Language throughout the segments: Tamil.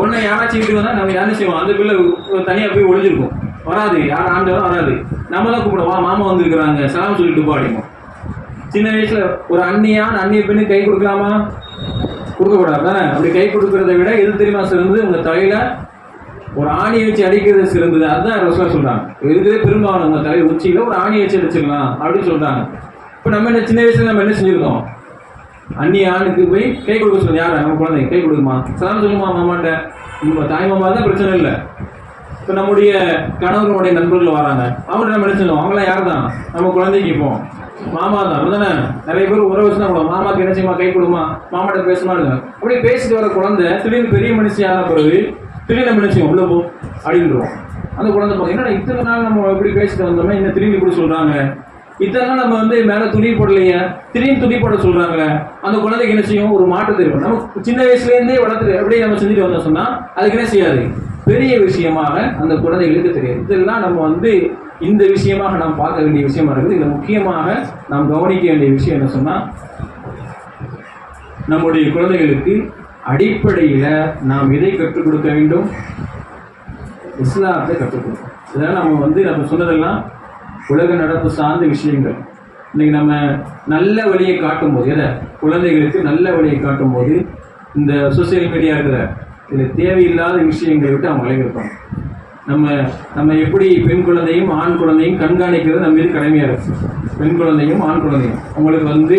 ஒன்று யாராச்சும் வீட்டுக்கு வந்தால் நம்ம யாரும் செய்வோம், அந்த பிள்ளை தனியாக போய் ஒழிஞ்சிருக்கும், வராது, யார் ஆண்டவரும் வராது. நம்ம தான் கூப்பிடுவோம், மாமா வந்துருக்குறாங்க, சலாம் சொல்லிட்டு போடிக்கும். சின்ன வயசுல ஒரு அந்நிய பெண்ணு கை கொடுக்கலாமா? கொடுக்கக்கூடாது தானே? அப்படி கை கொடுக்கறத விட எது தெரியுமா சிறந்தது? உங்க தலையில ஒரு ஆணியை வச்சு அடிக்கிறது சிறந்தது. அதுதான் ரசூலுல்லாஹ் சொல்றாங்க. இதுவே பெரும்பாலும் உங்க தலையில உச்சியில ஒரு ஆணியை வச்சு அடிச்சிடலாம் அப்படின்னு சொல்றாங்க. இப்ப நம்ம என்ன சின்ன வயசுல நம்ம என்ன செஞ்சிருக்கோம்? அந்நிய ஆணுக்கு போய் கை கொடுக்க சொல்லுங்க. யார? நம்ம குழந்தை கை கொடுக்குமா, சலாம் சொல்லுமா மாமாண்ட. நம்ம தாய் மாமா தான் பிரச்சனை இல்லை. இப்போ நம்முடைய கணவர்களுடைய நண்பர்கள் வராங்க, அவங்க நம்ம என்ன சொல்லுவோம்? அவங்களாம் யார் தான்? நம்ம குழந்தைக்கு இப்போ மாமா தான். அப்படிதானே? நிறைய பேர் உறவு வச்சுனா கூட மாமாக்கு என்ன செய்யுமா, கை கொடுமா, மாமாட்ட பேசணும்னு அப்படி பேசிட்டு வர குழந்தை திடீர்னு பெரிய மனுஷன் ஆன பிறகு திடீர்னு நம்ம என்ன செய்வோம்? உள்ள போ அப்படின்றோம். அந்த குழந்தை பார்த்தீங்கன்னா இத்தனை நாள் நம்ம எப்படி பேசிட்டு வந்தோம்னா இன்னும் திரும்பி இப்படி சொல்றாங்க. இத்தனை நாள் நம்ம மேல துணி போடலையே, திடீர்னு துணி போட சொல்றாங்க. அந்த குழந்தைக்கு என்ன செய்யும்? ஒரு மாற்றத்தை இருக்கும். நம்ம சின்ன வயசுல இருந்தே வளர்த்து அப்படியே நம்ம செஞ்சுட்டு வந்தோம் சொன்னா அதுக்கு என்ன செய்யாது? பெரிய விஷயமாக அந்த குழந்தைகளுக்கு தெரியாது. இதெல்லாம் நம்ம இந்த விஷயமாக நாம் பார்க்க வேண்டிய விஷயமா இருக்குது. இதுல முக்கியமாக நாம் கவனிக்க வேண்டிய விஷயம் என்ன சொன்னா, நம்முடைய குழந்தைகளுக்கு அடிப்படையில நாம் எதை கற்றுக் கொடுக்க வேண்டும்? இஸ்லாத்தை கற்றுக் கொடுக்கணும். இதெல்லாம் நம்ம சொன்னதெல்லாம் உலக நடப்பு சார்ந்த விஷயங்கள். இன்னைக்கு நம்ம நல்ல வழியை காட்டும் போது, எதை குழந்தைகளுக்கு நல்ல வழியை காட்டும் போது இந்த சோசியல் மீடியா இருக்கிற இதில் தேவையில்லாத விஷயங்களை விட்டு அவங்க விலகிருப்பாங்க. நம்ம எப்படி பெண் குழந்தையும் ஆண் குழந்தையும் கண்காணிக்கிறது நம்ம மீது கடமையாக இருக்கு. பெண் குழந்தையும் ஆண் குழந்தையும் உங்களுக்கு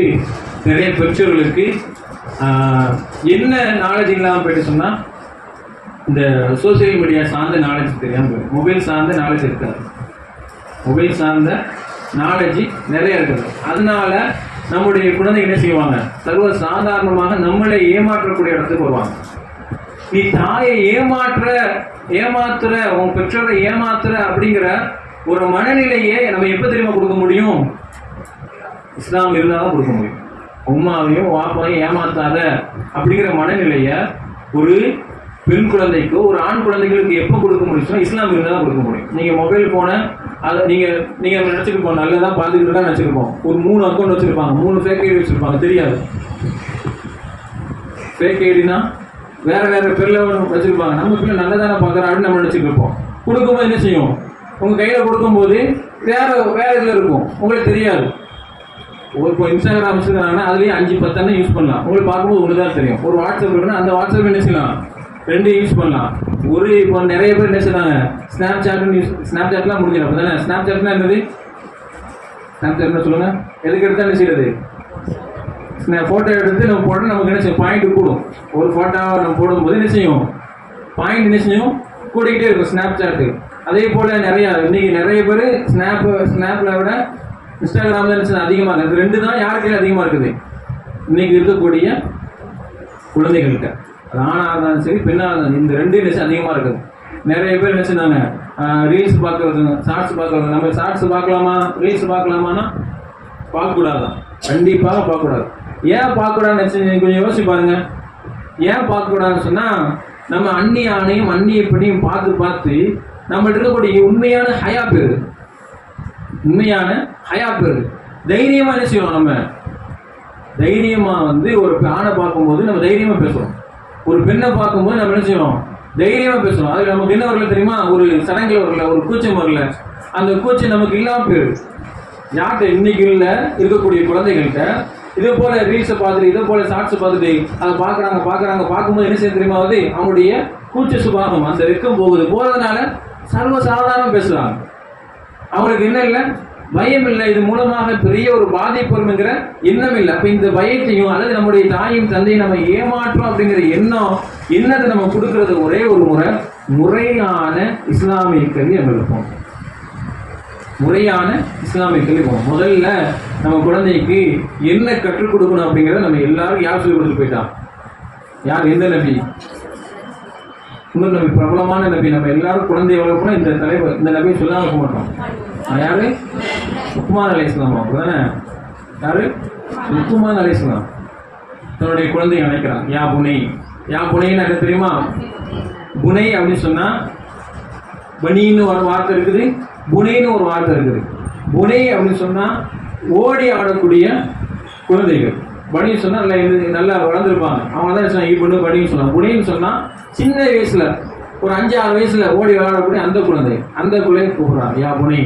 நிறைய பெற்றோர்களுக்கு என்ன நாலேஜ் இல்லாமல் போயிட்டு சொன்னால் இந்த சோசியல் மீடியா சார்ந்த நாலேஜ் தெரியாமல் போயிடும். மொபைல் சார்ந்த நாலேஜ் இருக்காது. மொபைல் சார்ந்த நாலேஜ் நிறைய இருக்குது. அதனால நம்முடைய குழந்தைங்க என்ன செய்வாங்க? சர்வ சாதாரணமாக நம்மளை ஏமாற்றக்கூடிய இடத்துக்கு வருவாங்க. நீ தாயை ஏமாத்துற உன் பெற்றோரை ஏமாத்துற அப்படிங்கிற ஒரு மனநிலையை நம்ம எப்ப தெரியுமா கொடுக்க முடியும்? இஸ்லாம் இருந்தாலும் கொடுக்க முடியும். உம்மாவையும் வாப்பாவையும் ஏமாத்தாத அப்படிங்கிற மனநிலைய ஒரு பெண் குழந்தைக்கு ஒரு ஆண் குழந்தைகளுக்கு எப்போ கொடுக்க முடியும்? இஸ்லாம் இருந்தாலும் கொடுக்க முடியும். நீங்க மொபைல் போன அதை நீங்க நினைச்சிருப்போம், நல்லதான் பார்த்துக்கிட்டு தான் நினைச்சிருப்போம். ஒரு 3 அக்கௌண்ட் வச்சிருப்பாங்க, 3 ஃபேக் ஐடி வச்சிருப்பாங்க, தெரியாது. ஃபேக் ஐடினா வேற பேர்ல வச்சிருப்பாங்க. நம்ம பிள்ளை நல்லதானே பார்க்குறோம் அப்படின்னு நம்ம நினைச்சிட்டு இருப்போம். கொடுக்கும்போது என்ன செய்யும்? உங்க கையில கொடுக்கும்போது வேற இதுல இருக்கும், உங்களுக்கு தெரியாது. இப்போ இன்ஸ்டாகிராம் வச்சிருக்காங்கன்னா அதுலயும் 5-10 யூஸ் பண்ணலாம். உங்களுக்கு பார்க்கும்போது ஒண்ணுதான் தெரியும். ஒரு வாட்ஸ்அப் இருக்குன்னா அந்த வாட்ஸ்அப் என்ன செய்யலாம்? 2 யூஸ் பண்ணலாம். இப்போ நிறைய பேர் என்ன செய்றாங்க? ஸ்னாப்சாட்லாம் முடிஞ்சிடும். அப்பதானே ஸ்னாப்சாட்னா என்னது? ஸ்னாப்சாட்னா சொல்லுங்க. எதுக்கு எடுத்தா என்ன செய்யறது? போட்டோ எடுத்து நம்ம போட்டோம், நமக்கு என்ன செய்யும்? பாயிண்ட் கூடும். ஒரு போட்டோவை நம்ம போடும்போது என்ன செய்யும்? பாயிண்ட் என்ன செய்யும்? கூடிக்கிட்டே இருக்கும் ஸ்னாப்சாட்டு. அதே போல இன்னைக்கு நிறைய பேர் ஸ்னாப்ல விட இன்ஸ்டாகிராம்ல என்ன அதிகமாக இருக்குது. 2 தான் யார் கையில் அதிகமாக இருக்குது இன்னைக்கு இருக்கக்கூடிய குழந்தைகள்கிட்ட. அது ஆணாக இருந்தாலும் சரி பெண்ணாக இருந்தாலும் இந்த 2 என்ன அதிகமாக இருக்குது. நிறைய பேர் என்ன செய்றாங்க? ரீல்ஸ் பார்க்கறது, ஷார்ட்ஸ் பார்க்கறது. நம்ம ஷார்ட்ஸ் பார்க்கலாமா, ரீல்ஸ் பார்க்கலாமான்னா பார்க்கக்கூடாதான். கண்டிப்பாக பார்க்கக்கூடாது. ஏன் பார்க்கக்கூடாதுன்னு கொஞ்சம் யோசிச்சு பாருங்க. ஏன் பார்க்கக்கூடாதுன்னு சொன்னா நம்ம அந்நிய ஆணையும் அந்நிய பெண்ணையும் பார்த்து நம்மள்ட்ட இருக்கக்கூடிய உண்மையான ஹயா பெறுது. தைரியமா என்ன செய்வோம்? நம்ம தைரியமா ஒரு ஆணை பார்க்கும்போது நம்ம தைரியமா பேசுறோம். ஒரு பெண்ணை பார்க்கும்போது நம்ம என்ன செய்வோம்? தைரியமா பேசுறோம். அது நமக்கு என்ன வரல தெரியுமா? ஒரு சடங்குல வரல, ஒரு கூச்சம் வரல. அந்த கூச்சம் நமக்கு இல்லாம போயிடுது. யார்கிட்ட இன்னைக்கு இருக்கக்கூடிய குழந்தைகள்கிட்ட இதே போல ரீல்ஸை பார்த்துட்டு இதே போல ஷார்ட்ஸை பார்த்துட்டு அதை பார்க்கும்போது என்ன செய்ய தெரியுமா? அவங்களுடைய கூச்ச சுபாவம் அந்த வெக்கம் போகிறதுனால சர்வசாதாரணம் பேசுறாங்க. அவங்களுக்கு என்ன இல்லை? பயம் இல்லை. இது மூலமாக பெரிய ஒரு பாதிப்பு வருங்கிற எண்ணம் இல்லை. அப்ப இந்த பயத்தையும் அல்லது நம்முடைய தாயும் தந்தையும் நம்ம ஏமாற்றோம் அப்படிங்கிற எண்ணத்தை நம்ம கொடுக்கறது ஒரே ஒரு முறையான இஸ்லாமிய கல்வி நம்ம இருப்போம். முறையான இஸ்லாமிய கல்வி போகும். முதல்ல நம்ம குழந்தைக்கு என்ன கற்றுக் கொடுக்கணும் அப்படிங்கிறத நம்ம எல்லாரும் யார் சொல்லி கொடுத்து போயிட்டான்? யார்? எந்த நபி? இன்னொரு நபி, பிரபலமான நபி. நம்ம எல்லாரும் குழந்தை வளர்ப்போம். இந்த நபியை சொல்லாம இருக்க மாட்டோம். யாரு? லுக்மான் அலைஹிஸ்ஸலாம். அப்படிதானே? யாரு? லுக்மான் அலைஹிஸ்ஸலாம் தன்னுடைய குழந்தையை அழைக்கிறான். யா புனைன்னு என்ன தெரியுமா? புனை அப்படின்னு சொன்னா பனின்னு ஒரு வார்த்தை இருக்குது, புனைன்னு ஒரு வார்த்தை இருக்குது. புனை அப்படின்னு சொன்னா ஓடி ஆடக்கூடிய குழந்தைகள். பனின்னு சொன்னா நல்லா வளர்ந்துருப்பாங்க. அவங்க தான் இப்படி பனின்னு சொன்னாங்க. புனின்னு சொன்னா சின்ன வயசுல ஒரு 5-6 வயசுல ஓடி விளையாடக்கூடிய அந்த குழந்தை கூப்பிடுறாங்க, யா புனி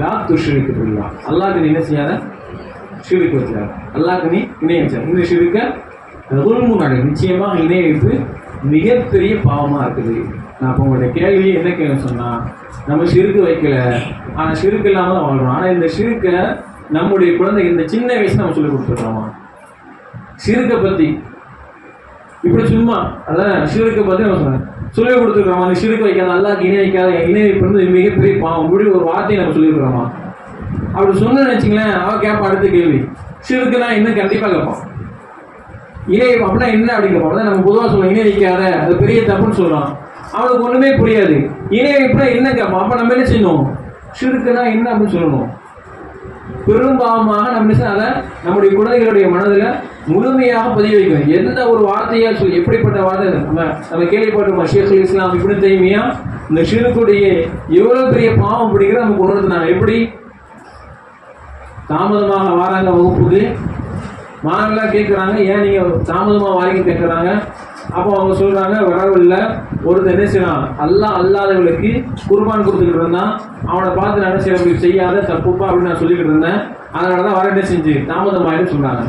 லா துஷ்ரிக்கு பில்லா, அல்லாஹ்க்கு நீ என்ன செய்யாத, ஷிர்க் வைக்காத, அல்லாஹ்க்கு நீ இணை வைக்காத. இந்த ஷிர்க்க முன்னாடி நிச்சயமாக இணை வைப்பு மிகப்பெரிய பாவமா இருக்குது. நான் இப்போ உங்களுடைய கேள்வி என்ன கேள்வி சொன்னா, நம்ம ஷிர்க் வைக்கல, ஆனா ஷிர்க் இல்லாம தான் வாழ்றோம். ஆனா இந்த ஷிர்க்க நம்முடைய குழந்தை இந்த சின்ன வயசுல நம்ம சொல்லி கொடுத்துருக்கோமா? ஷிர்க்கை பத்தி இப்படி சும்மா அதான் ஷிர்க்கை பத்தி நம்ம சொன்னேன் சொல்லி கொடுத்துருக்கோமா? அந்த ஷிர்க் வைக்காத, அல்லாஹ்க்கு இணை வைக்காத, இணை வைப்பு வந்து மிகப்பெரிய பாவம், இப்படி ஒரு வார்த்தையை நம்ம சொல்லியிருக்கிறோமா? அப்படி சொன்னு வச்சுங்களேன், அவன் கேட்பான் அடுத்த கேள்வி, ஷிர்க்குனா இன்னும் கண்டிப்பா கேட்பான். இணை அப்படின்னா என்ன அப்படின்னு கேட்பான். நம்ம பொதுவாக சொல்லுவோம் இணை வைக்காத, அது பெரிய தப்புன்னு சொல்றான். அவனுக்கு ஒண்ணுமே புரியாது. இணை வைப்புனா என்ன கேட்பான். அப்ப நம்ம என்ன செய்யணும், ஷிர்க்குனா என்ன அப்படின்னு சொல்லணும். பெரும்பாவமாக நம்ம அதை நம்முடைய குழந்தைகளுடைய மனதில் முழுமையாக பதிய வைக்கணும். எந்த ஒரு வார்த்தையா சொல்லி, எப்படிப்பட்ட வார்த்தை நம்ம கேள்விப்பட்டிருக்கோம், ஷேகுல் இஸ்லாம் இப்னு தைமியா இந்த ஷிர்க்குடைய எவ்வளவு பெரிய பாவம் பிடிக்கிற நமக்கு உணர்த்துனாங்க. எப்படி தாமதமாக வாராங்க வகுப்புக்கு, மாணவர்களாக கேட்குறாங்க, ஏன் நீங்க தாமதமாக வாரிங்க கேட்குறாங்க. அப்போ அவங்க சொல்றாங்க, வரவில்லை, ஒருத்தர் என்ன செய்யலாம், அல்லாதவர்களுக்கு குர்பான் கொடுத்துக்கிட்டு இருந்தான், அவனை பார்த்து நான் செய்ய செய்யாத தப்புப்பா அப்படின்னு நான் சொல்லிக்கிட்டு இருந்தேன், அதனாலதான் வர என்ன செஞ்சு தாமதமாயின்னு சொன்னாங்க.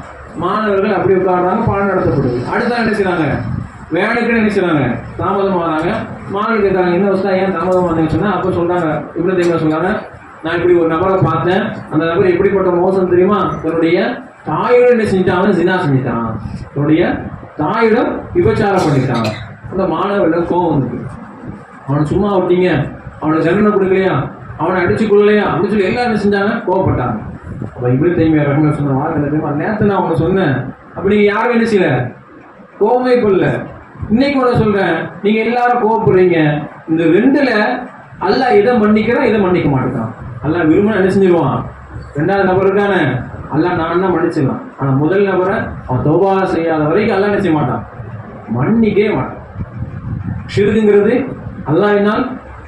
மாணவர்கள் அப்படி உட்காடுறாங்க, பாடம் நடத்தப்படுது. அடுத்த என்ன செய்யறாங்க, வேனுக்குன்னு என்ன செய்யறாங்க, தாமதம் வராங்க. மாணவர்கள் கேட்கறாங்க, என்ன வசதா ஏன் தாமதம் வந்தீங்கன்னு சொன்னா, அப்போ சொல்றாங்க, இப்னு தைமியா சொல்றாங்க, நான் இப்படி ஒரு நபரை பார்த்தேன், அந்த நபர் எப்படிப்பட்ட மோசம் தெரியுமா, தன்னுடைய தாயுடன் என்ன செஞ்சான், ஜினா செஞ்சுட்டான், தன்னுடைய தாயிடம் விபச்சாரம் பண்ணிட்டாங்க. அந்த மாணவர்கள் கோவம் வந்துருக்கு, அவனை சும்மா விட்டீங்க, அவனுக்கு தண்டனை கொடுக்கலையா, அவனை அடிச்சு கொள்ளலையா அப்படின்னு சொல்லி எல்லாரும் செஞ்சாங்க, கோவப்பட்டாங்க. அப்ப இப்னு தைமியா ரஹ்மத்துல்லாஹி சொன்ன வார்த்தை, நேரத்தை நான் அவனை சொன்னேன், அப்படி நீங்க யாரும் என்ன செய்யல, கோவமே கொள்ள. இன்னைக்கு உன சொல்றேன், நீங்க எல்லாரும் கோவப்படுறீங்க. இந்த ரெண்டுல அல்லாஹ் இதை மன்னிக்கிறான், இதை மன்னிக்க மாட்டேங்கிறான். அல்லாஹ் விரும்பினா என்ன செஞ்சிருவான், ரெண்டாவது நபருக்கான அல்லாஹ் நான் தான் மன்னிச்சிடலாம். ஆனா முதல் நபரை அவன் தௌபா செய்யாத வரைக்கும் அல்லாஹ் என்ன செய்ய மாட்டான், மன்னிக்கவே மாட்டான். ஷிர்க்குங்கிறது அல்லாஹ்வினால்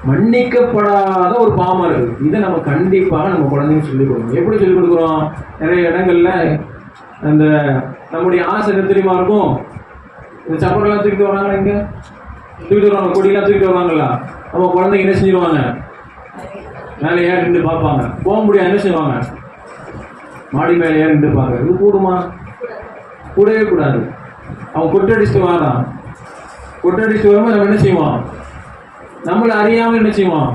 மன்னிக்கப்படாத ஒரு பாவமா இருக்கு. இதை நம்ம கண்டிப்பாக நம்ம குழந்தைங்க சொல்லிக் கொடுக்கணும். எப்படி சொல்லிக் கொடுக்குறோம், நிறைய இடங்கள்ல அந்த நம்முடைய ஆசை தெரியுமா இருக்கும், இந்த சப்பரெல்லாம் தூக்கிட்டு வராங்க, இங்க தூக்கிட்டு வருவாங்க, கொடியெல்லாம் தூக்கிட்டு வருவாங்களா, நம்ம குழந்தைங்க என்ன செஞ்சிருவாங்க, மேலே ஏன் நின்று பார்ப்பாங்க, போக முடியாது, என்ன செய்வாங்க, மாடி மேலே ஏன் நின்று பார்க்க. இது கூடுமா, கூடவே கூடாது. அவன் கொட்டடிச்சுட்டு வாரான், கொட்டடிச்சுட்டு வரும்போது நம்ம என்ன செய்வோம், நம்மளை அறியாமல் என்ன செய்வோம்,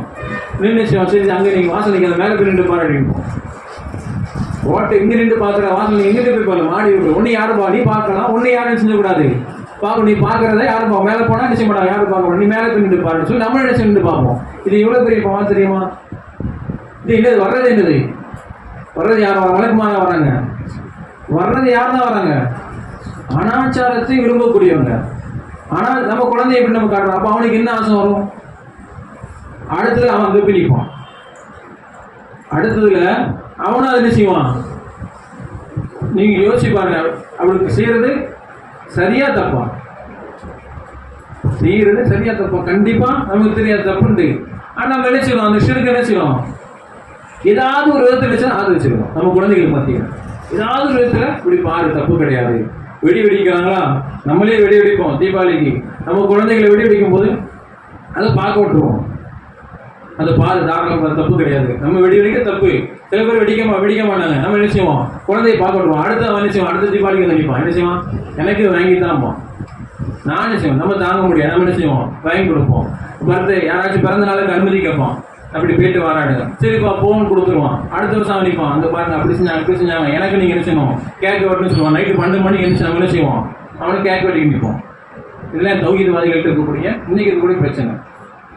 நின்று செய்வோம், சரி அங்கே நீங்கள் வாசல் நிற்காத, மேலே போய் நின்று பாராட்டிப்போம். ஓட்டை இங்கே நின்று பார்க்குற வாசல் எங்கிட்ட போய் பாரு, மாடி விட்டு ஒன்று யாரும் நீ பார்க்கலாம், ஒன்று யாரும் செஞ்சக்கூடாது, பார்க்க நீ பார்க்கறத யாரும் பார்க்க, மேலே போனால் நிச்சயம் மாட்டாங்க, யாரும் பார்க்க, நீ மேலே போய் நின்று பாருன்னு சொல்லி நம்ம நினைச்சு நின்று பார்ப்போம். இது இவ்வளோ பெரிய பாவம் தெரியுமா? இது என்னது, வர்றது என்னது, வர்றது யார் வழக்கமாக வராங்க, வர்றது யார் தான் வராங்க, அனாச்சாரத்தை விரும்பக்கூடியவங்க. ஆனால் நம்ம குழந்தை எப்படி நம்ம காட்டுறோம், அப்போ அவனுக்கு என்ன ஆசை வரும், அடுத்தது அவன் அங்கே போய் நிற்பான், அடுத்ததுல அவனும் அதை என்ன செய்வான். நீங்க யோசிச்சு பாருங்க, அவளுக்கு செய்யறது சரியா தப்பா, செய்யறது சரியா தப்பா, கண்டிப்பா நமக்கு தெரியாது தப்புண்டு. ஆனா நம்ம என்ன செய்யணும், அந்த ஷிர்க் என்ன செய்யணும், ஏதாவது ஒரு விதத்தில் வச்சா அது வச்சிருக்கோம். நம்ம குழந்தைகளுக்கு பார்த்தீங்கன்னா ஏதாவது ஒரு விதத்துல இப்படி பாரு, தப்பு கிடையாது. வெடி வெடிக்கிறாங்களா, நம்மளே வெடி வெடிப்போம் தீபாவளிக்கு, நம்ம குழந்தைகளை வெடி வெடிக்கும் போது அதை பார்க்க விட்டுருவோம், அந்த பால் தாராளம் தப்பு கிடையாது, நம்ம வெடி வெடிக்க தப்பு. சில பேர் வெடிக்க மாட்டாங்க, நம்ம என்ன செய்வோம், குழந்தைய பார்க்க விட்டுருவோம். அடுத்த என்ன செய்வோம், அடுத்த தீபாவளிக்கு நினைப்போம், என்ன செய்வோம், எனக்கு வாங்கி தான்ப்போம், நான் என்ன செய்வோம், நம்ம தாங்க முடியாது, நம்ம என்ன செய்வோம், வாங்கி கொடுப்போம். பர்த்டே யாராச்சும் பிறந்த நாளுக்கு அனுமதி கேட்போம், அப்படி போயிட்டு வராடுங்க, சரிப்பா போன் கொடுத்துருவான். அடுத்த வருஷம் அவனிப்பான், அந்த பாருங்க அப்படி செஞ்சாங்க இப்படி செஞ்சாங்க, எனக்கு நீங்க என்ன செய்யணும், கேக் வெட்டுன்னு சொல்லுவான். நைட்டு 12 மணிக்கு என்ன நம்ம என்ன செய்வோம், அவனுக்கு கேக் வெட்டிக்கு நிற்போம். இதெல்லாம் தௌஹீத்வாதிகள்ட்ட இருக்கக்கூடிய இன்னைக்கு இருக்கக்கூடிய பிரச்சனை.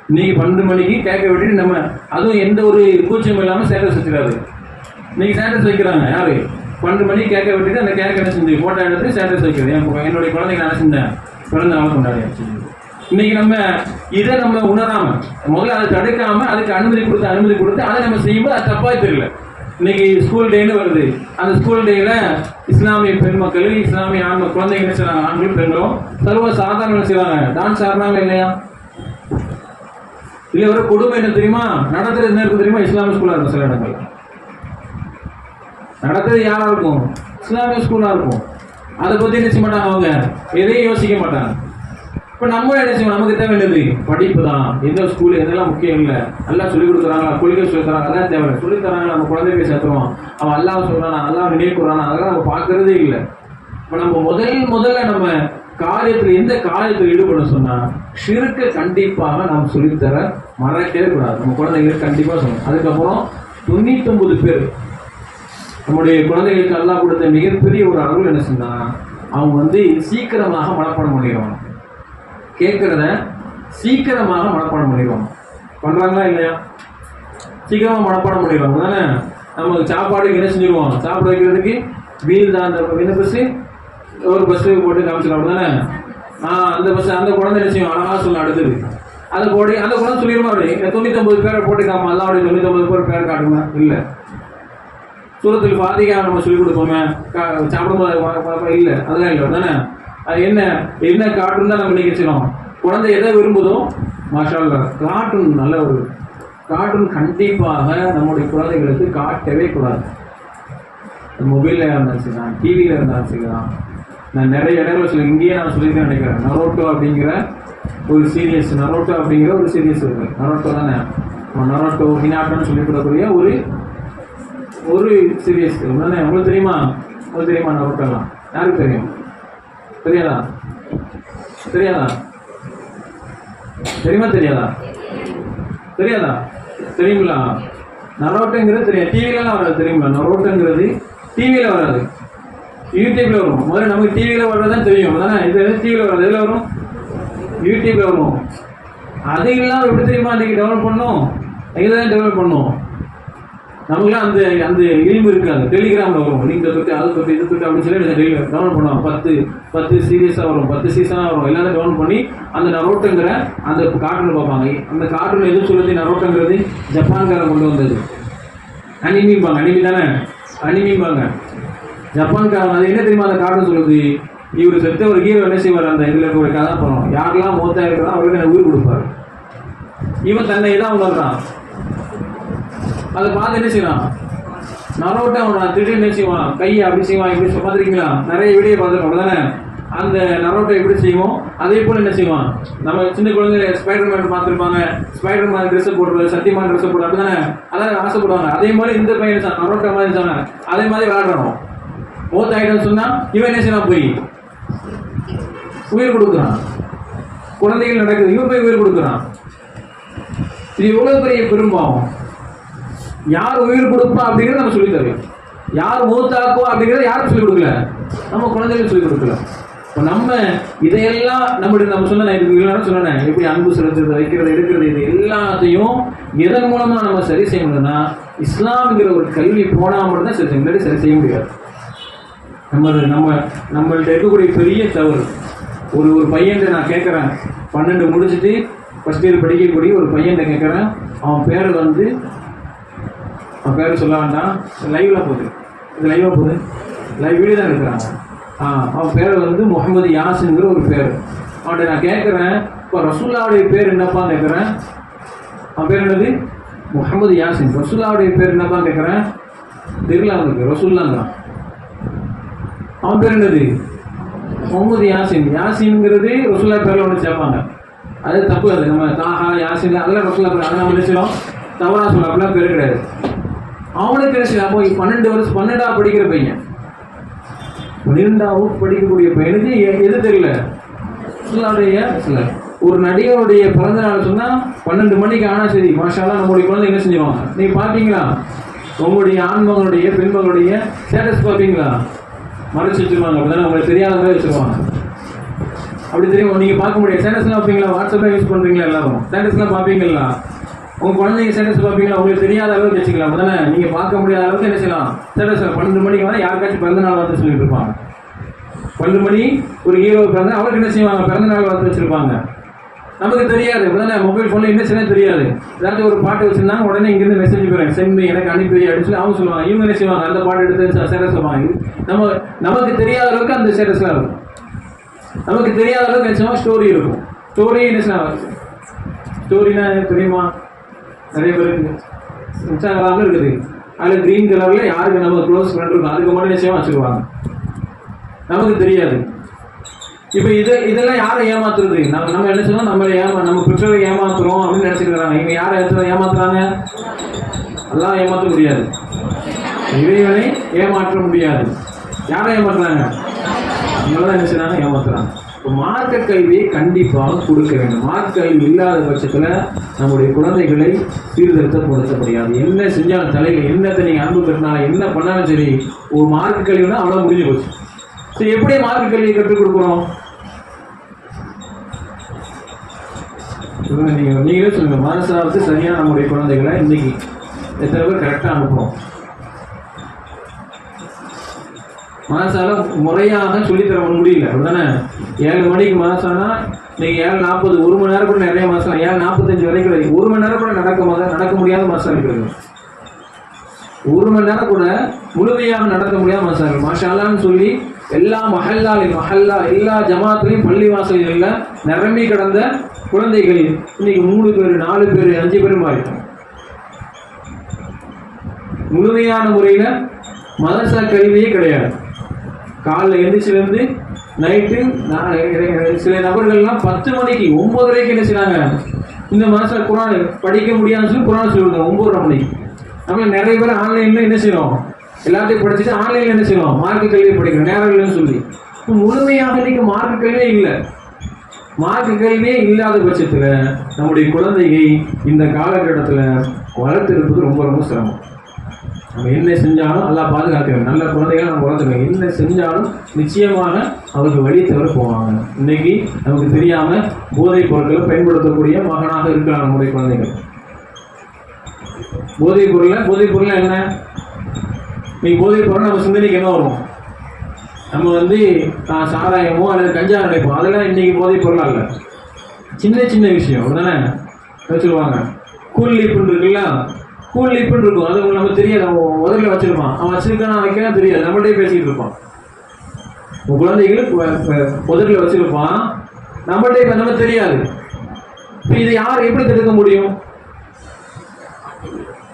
இன்னைக்கு 12 மணிக்கு கேக்க வெட்டிட்டு நம்ம, அதுவும் எந்த ஒரு கூச்சம் இல்லாமல் ஸ்டேட்டஸ் வச்சுக்காது. இன்னைக்கு ஸ்டேட்டஸ் வைக்கிறாங்க யாரு, 12 மணிக்கு கேக்க வெட்டிட்டு அந்த கேக் என்ன செஞ்சு போட்டோ எடுத்து ஸ்டேட்டஸ் வைக்கிறது, என்னுடைய குழந்தைங்க என்ன செஞ்சேன், பிறந்த நாள் கொண்டாடியாச்சு. இன்னைக்கு நம்ம இதை நம்ம உணராம முதல்ல அதை தடுக்காம அதுக்கு அனுமதி கொடுத்து அதை நம்ம செய்யும்போது அது தப்பா தெரியல. இன்னைக்கு ஸ்கூல் டேன்னு வருது, அந்த ஸ்கூல் டேல இஸ்லாமிய பெண்மக்கள், இஸ்லாமிய ஆண் குழந்தைங்க என்ன செய்றாங்க, ஆண்களும் பெண்களும் சர்வ சாதாரண செய்வாங்க, டான்ஸ் ஆடுறாங்க இல்லையா. இல்ல ஒரு கொடுமை என்ன தெரியுமா, நடத்துறது என்ன இருக்கு தெரியுமா, இஸ்லாமிய ஸ்கூலா இருக்கும். சில இடங்கள் நடத்துறது யாரா இருக்கும், இஸ்லாமிய ஸ்கூலா இருக்கும். அதை பற்றி என்ன செய்ய மாட்டாங்க, அவங்க எதையும் யோசிக்க மாட்டாங்க. இப்போ நம்ம என்ன செய்வோம், நமக்கு தேவை என்னது, படிப்பு தான். எந்த ஸ்கூலு எதெல்லாம் முக்கியம் இல்லை, நல்லா சொல்லிக் கொடுக்குறாங்களா, கொள்கை சொல்லி தராங்க, அதான் தேவை. சொல்லி தராங்களா, நம்ம குழந்தைகளை சேர்த்துருவோம், அவன் அல்லாஹ் சொல்கிறானா, அல்லாஹ் நினைக்கிறானா, அதெல்லாம் நம்ம பார்க்கறதே இல்லை. இப்போ நம்ம முதல்ல நம்ம காரியத்தில் எந்த காரியத்தில் ஈடுபட சொன்னால் ஷிர்க்கை கண்டிப்பாக நாம் சொல்லித்தர மறக்கவே கூடாது. நம்ம குழந்தைங்களுக்கு கண்டிப்பாக சொல்லணும். அதுக்கப்புறம் 99 பேர் நம்முடைய குழந்தைகளுக்கு அல்லாஹ் கொடுத்த மிகப்பெரிய ஒரு அருள் என்ன சொன்னால், அவங்க சீக்கிரமாக மனப்பாடம் பண்ணிடுவாங்க. கேட்குறத சீக்கிரமாக மனப்பாடம் பண்ணிடுவாங்க. பண்ணுறாங்களா இல்லையா? சீக்கிரமாக மனப்பாடம் பண்ணிடுவாங்க தானே. நமக்கு சாப்பாடுக்கு என்ன செஞ்சுருவோம், சாப்பிட வைக்கிறதுக்கு வீல் தான், அந்த என்ன பஸ்ஸு, ஒரு பஸ்ஸு போட்டு காமிச்சிடலாம் தானே. அந்த பஸ் அந்த குழந்தை என்ன செய்யும், அழகாக சொல்ல அடுத்தது அதை போடி அந்த குழந்தை சொல்லிடுமா, அப்படி 99 பேரை போட்டு காமா, எல்லாம் அப்படி 99 பேர் பேர் காட்டுமா? இல்லை. சூரத்துல் ஃபாத்திஹா நம்ம சொல்லிக் கொடுப்போமே சாப்பிடும்போது, இல்லை அதெல்லாம் இல்லை தானே. அது என்ன கார்ட்டூன் தான் நம்ம நினைக்கிறோம். குழந்தை எதை விரும்புதோ மாஷா அல்லாஹ் கார்ட்டூன், நல்ல ஒரு கார்ட்டூன் கண்டிப்பாக நம்முடைய குழந்தைகளுக்கு காட்டவே கூடாது. மொபைலில் இருந்தாலும் சரி தான், டிவியில் இருந்தாலும் சரி தான். நான் நிறைய இடங்களில் சொல்லி இங்கேயே நான் சொல்லியிருக்கேன் நினைக்கிறேன். நரோட்டோ அப்படிங்கிற ஒரு சீரியஸ் இருக்குது. நரோட்டோ தானே, நரோட்டோ ஹினாட்டோன்னு சொல்லிக்கூடக்கூடிய ஒரு சீரியஸ் தானே. உங்களுக்கு தெரியுமா நரோட்டோலாம்? யாருக்கு தெரியும்? தெரியாதா? தெரியுங்களா? நரோட்டோங்கிறது தெரியும், டிவிலலாம் வராது தெரியுங்களா? நரோட்டோங்கிறது டிவியில் வராது, யூடியூப்ல வரும். முதல்ல நமக்கு டிவியில் வர்றதுதான் தெரியும் தானே. இது டிவியில் வராது, எதில் வரும்? யூடியூப்ல வரும். அது இல்லாமல் எப்படி தெரியுமா இன்றைக்கி டெவலப் பண்ணோம், இதில் தான் டெவலப் பண்ணோம். நமக்குலாம் அந்த இல்மு இருக்காது. டெலிகிராமில் வரும், லிங்கை தொட்டு அதை தொட்டு இது தொட்டு அப்படின்னு சொல்லி டெவலப் பண்ணுவோம். 10 சீரியஸாக வரும், 10 சீசனாக வரும். எல்லாத்தையும் டெவலப் பண்ணி அந்த நரோட்டோங்கிற அந்த கார்ட்டூன் பார்ப்பாங்க. அந்த கார்ட்டூன் எதுவும் சொல்லுது, நரோட்டோங்கிறது ஜப்பான்காரன் கொண்டு வந்தது. அனிமிம்பாங்க, அனிமிம்பாங்க ஜப்பான்காரன். அது என்ன தெரியுமா அந்த கார்ட்டூன் சொல்லுது, இவர் செத்த ஒரு ஹீரோ என்ன செய்வார், அந்த இதில் ஒரு கதாபாத்திரம் யாரெல்லாம் மூத்தா இருக்கிறதோ அவருக்கு என்ன உயிர் கொடுப்பார். இவன் தன்னை இதான் உணர்றான். அதை பார்த்து என்ன செய்வான், நரோட்டோ அவன் திடீர்னு என்ன செய்வான், கையை அப்படி செய்வான், இப்படி பார்த்துருக்கீங்களா? நிறைய வீடியோ பார்த்துருக்கோம் தானே. அந்த நரோட்டோ எப்படி செய்வோம், அதே போல் என்ன செய்வான். நம்ம சின்ன குழந்தைங்க ஸ்பைடர்மேன் பார்த்துருப்பாங்க, ஸ்பைடர்மேன் ட்ரெஸ்ஸை போடுறது, சத்தியமான ட்ரெஸ்ஸை போடுறது அப்படி தானே, அதான் ஆசைப்படுவாங்க. அதே மாதிரி இந்த பையன் நரோட்டோ மாதிரி சொன்னாங்க, அதே மாதிரி விளையாடுறோம். மூத்த ஐட்டம் சொன்னால் இவன் என்ன செய்யலாம், போய் உயிர் கொடுக்குறான். குழந்தைகள் நடக்குது, இவன் போய் உயிர் கொடுக்குறான். இது எவ்வளவு பெரிய பெரும்பாவம். யார் உயிர் கொடுப்பா அப்படிங்கிறத நம்ம சொல்லித் தரோம். யார் மூத்தாக்கோ அப்படிங்கிறத யாரும் சொல்லிக் கொடுக்கல, நம்ம குழந்தைகளுக்கு சொல்லிக் கொடுக்கல. இப்போ நம்ம இதையெல்லாம் நம்ம சொன்னேன் எப்படி அன்பு செலுத்துறது, வைக்கிறது, எடுக்கிறது, இது எல்லாத்தையும் எதன் மூலமா நம்ம சரி செய்ய முடியும்னா இஸ்லாம்ங்கிற ஒரு கல்வி போனால் மட்டும்தான் சரி செய்ய முடியாது. சரி செய்ய முடியாது. நம்மள்கிட்ட இருக்கக்கூடிய பெரிய தவறு. ஒரு பையன் நான் கேட்குறேன், 12 முடிச்சுட்டு ஃபஸ்ட் இயர் படிக்கக்கூடிய ஒரு பையன் கேட்குறேன். அவன் பேர் சொல்ல வேண்டாம், லைவில் போகுது, இது லைவாக போகுது, லைவ் வீடியோ தான் இருக்கிறாங்க. அவன் பேர் முகமது யாசின்ங்கிற ஒரு பேர். அவன்கிட்ட நான் கேட்குறேன், இப்போ ரசூல்லாவுடைய பேர் என்னப்பான்னு கேட்குறேன். அவன் பேர் என்னது? முகமது யாசின். ரசூல்லாவுடைய பேர் என்னப்பான்னு கேட்குறேன். தெரியல அவனுக்கு, ரசூல்லாங்கிறான். அவன் பேர் என்னது? முகமது யாசின். யாசின்ங்கிறது ரசூல்லா பேரில் ஒன்று சேர்ப்பாங்க, அது தப்பு. அது நம்ம தாஹா யாசின் அதெல்லாம் ரசூல்லா பேர், அதை நம்ம நினைச்சிடும் தவறாக சொல்ல, அப்படிலாம் பேர் கிடையாது. அவனுக்கு என்ன செய்யலாம், 12ஆவது படிக்கிற பையன், 12ஆவது படிக்கக்கூடிய பையனுக்கு எது தெரியல, ரசூலுல்லாஹ்வுடைய ஒரு நடிகருடைய பிறந்த நாள் சொன்னால் 12 மணிக்கு ஆனால் சரி மாஷால்லா நம்மளுடைய குழந்தை என்ன செஞ்சுருவாங்க. நீங்கள் பார்த்தீங்களா, உங்களுடைய ஆண்மகளுடைய பெண்மகளுடைய ஸ்டேட்டஸ் பார்ப்பீங்களா, மறைச்சி வச்சுருவாங்க. அப்படிதானே, உங்களுக்கு தெரியாத மாதிரி வச்சுருவாங்க. அப்படி தெரியும், நீங்கள் பார்க்க முடியாது. ஸ்டேட்டஸ்லாம் பார்ப்பீங்களா, வாட்ஸ்அப்பில் யூஸ் பண்ணுறீங்களா, எல்லாரும் ஸ்டேட்டஸ்லாம் பார்ப்பீங்களா, உங்கள் குழந்தைங்க ஸ்டேட்டஸ் பார்ப்பீங்களா, உங்களுக்கு தெரியாத அளவுக்கு வச்சுக்கலாம். அப்படிதானே, நீங்கள் பார்க்க முடியாத அளவுக்கு என்ன செய்யலாம், ஸ்டேட்டஸ் 12 மணிக்கு வந்தால் யாருக்காச்சும் பிறந்த நாள் வந்து சொல்லிட்டு இருப்பாங்க. 12 மணி ஒரு ஹீரோ பிறந்த அவருக்கு என்ன செய்வாங்க, பிறந்த நாள் வந்து வச்சுருப்பாங்க. நமக்கு தெரியாது, அப்படிதானே, மொபைல் ஃபோனில் என்ன செய்யணும் தெரியாது. ஏதாச்சும் ஒரு பாட்டு வச்சுருந்தாங்க, உடனே இங்கேருந்து மெசேஜ் போகிறேன், சென்ட் பண்ணி எனக்கு அனுப்பி அப்படின்னு சொல்லி அவங்க சொல்லுவாங்க. இவங்க என்ன செய்வாங்க, அந்த பாட்டு எடுத்து ஸ்டேட்டஸ் வைப்பாங்க. நமக்கு தெரியாத அளவுக்கு அந்த ஸ்டேட்டஸ்லாம் இருக்கும். நமக்கு தெரியாத அளவுக்கு நினச்சோம் ஸ்டோரி இருக்கும். ஸ்டோரி என்ன ஸ்டோரினா தெரியுமா, நிறைய பேருக்கு இன்ஸ்டாகிராமில் இருக்குது. அதில் க்ரீன் கலரில் யாருக்கு நம்ம க்ளோஸ் ஃப்ரெண்ட் இருக்கும் அதுக்கு மட்டும் நிச்சயமாக வச்சுருவாங்க. நமக்கு தெரியாது. இப்போ இதெல்லாம் யாரை ஏமாத்துறது? நம்ம என்ன சொன்னோம், நம்ம பெற்றோரை ஏமாத்துறோம் அப்படின்னு நினைச்சுக்கிறாங்க. இவங்க யாரை ஏமாத்துறாங்க? எல்லாம் ஏமாற்ற முடியாது, இறைவனை ஏமாற்ற முடியாது. யாரை ஏமாத்துறாங்க? இவங்கதான் என்ன செய்றாங்க, ஏமாத்துறாங்க. இப்போ மார்க்க கல்வியை கண்டிப்பாக கொடுக்க வேண்டும். மார்க்க கல்வி இல்லாத பட்சத்தில் நம்முடைய குழந்தைகளை சீர்திருத்தப்படுத்த முடியாது. என்ன செஞ்சாலும் தலையில் என்னத்தை நீங்கள் அன்பு கட்டினாலும் என்ன பண்ணாலும் சரி, ஒரு மார்க்க கல்வினா அவ்வளோ முடிஞ்சு போச்சு. சரி, எப்படி மார்க்க கல்வியை கற்றுக் கொடுக்குறோம்? நீங்களே சொல்லுங்க. மதரசாவுக்கு சரியாக நம்முடைய குழந்தைகளை இன்னைக்கு எத்தனை பேர் கரெக்டாக அனுப்புறோம்? மதரசால முறையாக சொல்லித்தர முடியல, அப்படிதானே? 7 மணிக்கு மதரசானா இன்னைக்கு 7:40, 1 மணி நேரம் கூட நிறைய மதரசா 7:45 வரைக்கும் 1 மணி நேரம் கூட நடக்க முடியாத மதரசா இருக்கிறது. 1 மணி நேரம் கூட முழுமையாக நடக்க முடியாத மதரசாக்கள். மாஷா அல்லாஹ்னு சொல்லி எல்லா மஹல்லா எல்லா ஜமாத்துலையும் பள்ளி வாசல்களில் நிரம்பி கிடந்த குழந்தைகள் இன்னைக்கு 3 பேர் 4 பேர் 5 பேர் மாறிட்டோம். முழுமையான முறையில் மதரசா கல்வியே கிடையாது. காலைல எழுந்திரிச்சிலேருந்து நைட்டு சில நபர்கள்லாம் 10 மணிக்கு 9:30 என்ன செய்றாங்க, இந்த மாதம் குரான் படிக்க முடியாதுன்னு சொல்லி குரான் சொல்லி கொடுத்தாங்க 9:30 மணிக்கு. நம்ம நிறைய பேர் ஆன்லைனில் என்ன செய்யணும், எல்லாத்தையும் படிச்சுட்டு ஆன்லைனில் என்ன செய்யணும், மார்க்க கல்வியை படிக்கிறோம் நேரம் இல்லைன்னு சொல்லி. முழுமையாக இன்னைக்கு மார்க்க கல்வியே இல்லை. மார்க்க கல்வியே இல்லாத பட்சத்தில் நம்முடைய குழந்தையை இந்த காலகட்டத்தில் வளர்த்தெடுப்பது ரொம்ப ரொம்ப சிரமம். நம்ம என்ன செஞ்சாலும் நல்லா பாதுகாக்கிறோம். நல்ல குழந்தைகள் நம்ம வளர்த்துக்கணும். என்ன செஞ்சாலும் நிச்சயமாக அவருக்கு வழி தவிர போவாங்க. இன்னைக்கு நமக்கு தெரியாமல் போதைப் பொருட்களை பயன்படுத்தக்கூடிய மகனாக இருக்கலாம் நம்முடைய குழந்தைகள். போதைப் பொருள் என்ன? இன்னைக்கு போதைப் பொருள் நம்ம சிந்தனைக்கு என்ன வரும்? நம்ம சாராயமோ அல்லது கஞ்சா நினைப்போம். அதெல்லாம் இன்னைக்கு போதைப் பொருளாக இல்லை. சின்ன சின்ன விஷயம் அப்படிதானே வச்சுருவாங்க. கூல் லீப்புன்னு இருக்குல்ல, கூல் லீப்புன்னு இருக்கும். அது நமக்கு தெரியாது. அவன் உதவியில் வச்சிருப்பான், அவன் வச்சிருக்கான வைக்கலாம் தெரியாது, நம்மள்டே பேசிக்கிட்டு இருப்பான். உன் குழந்தைகளுக்கு உதவியில் வச்சிருப்பான், நம்மள்டே நமக்கு தெரியாது. இப்போ இதை யார் எப்படி தடுக்க முடியும்?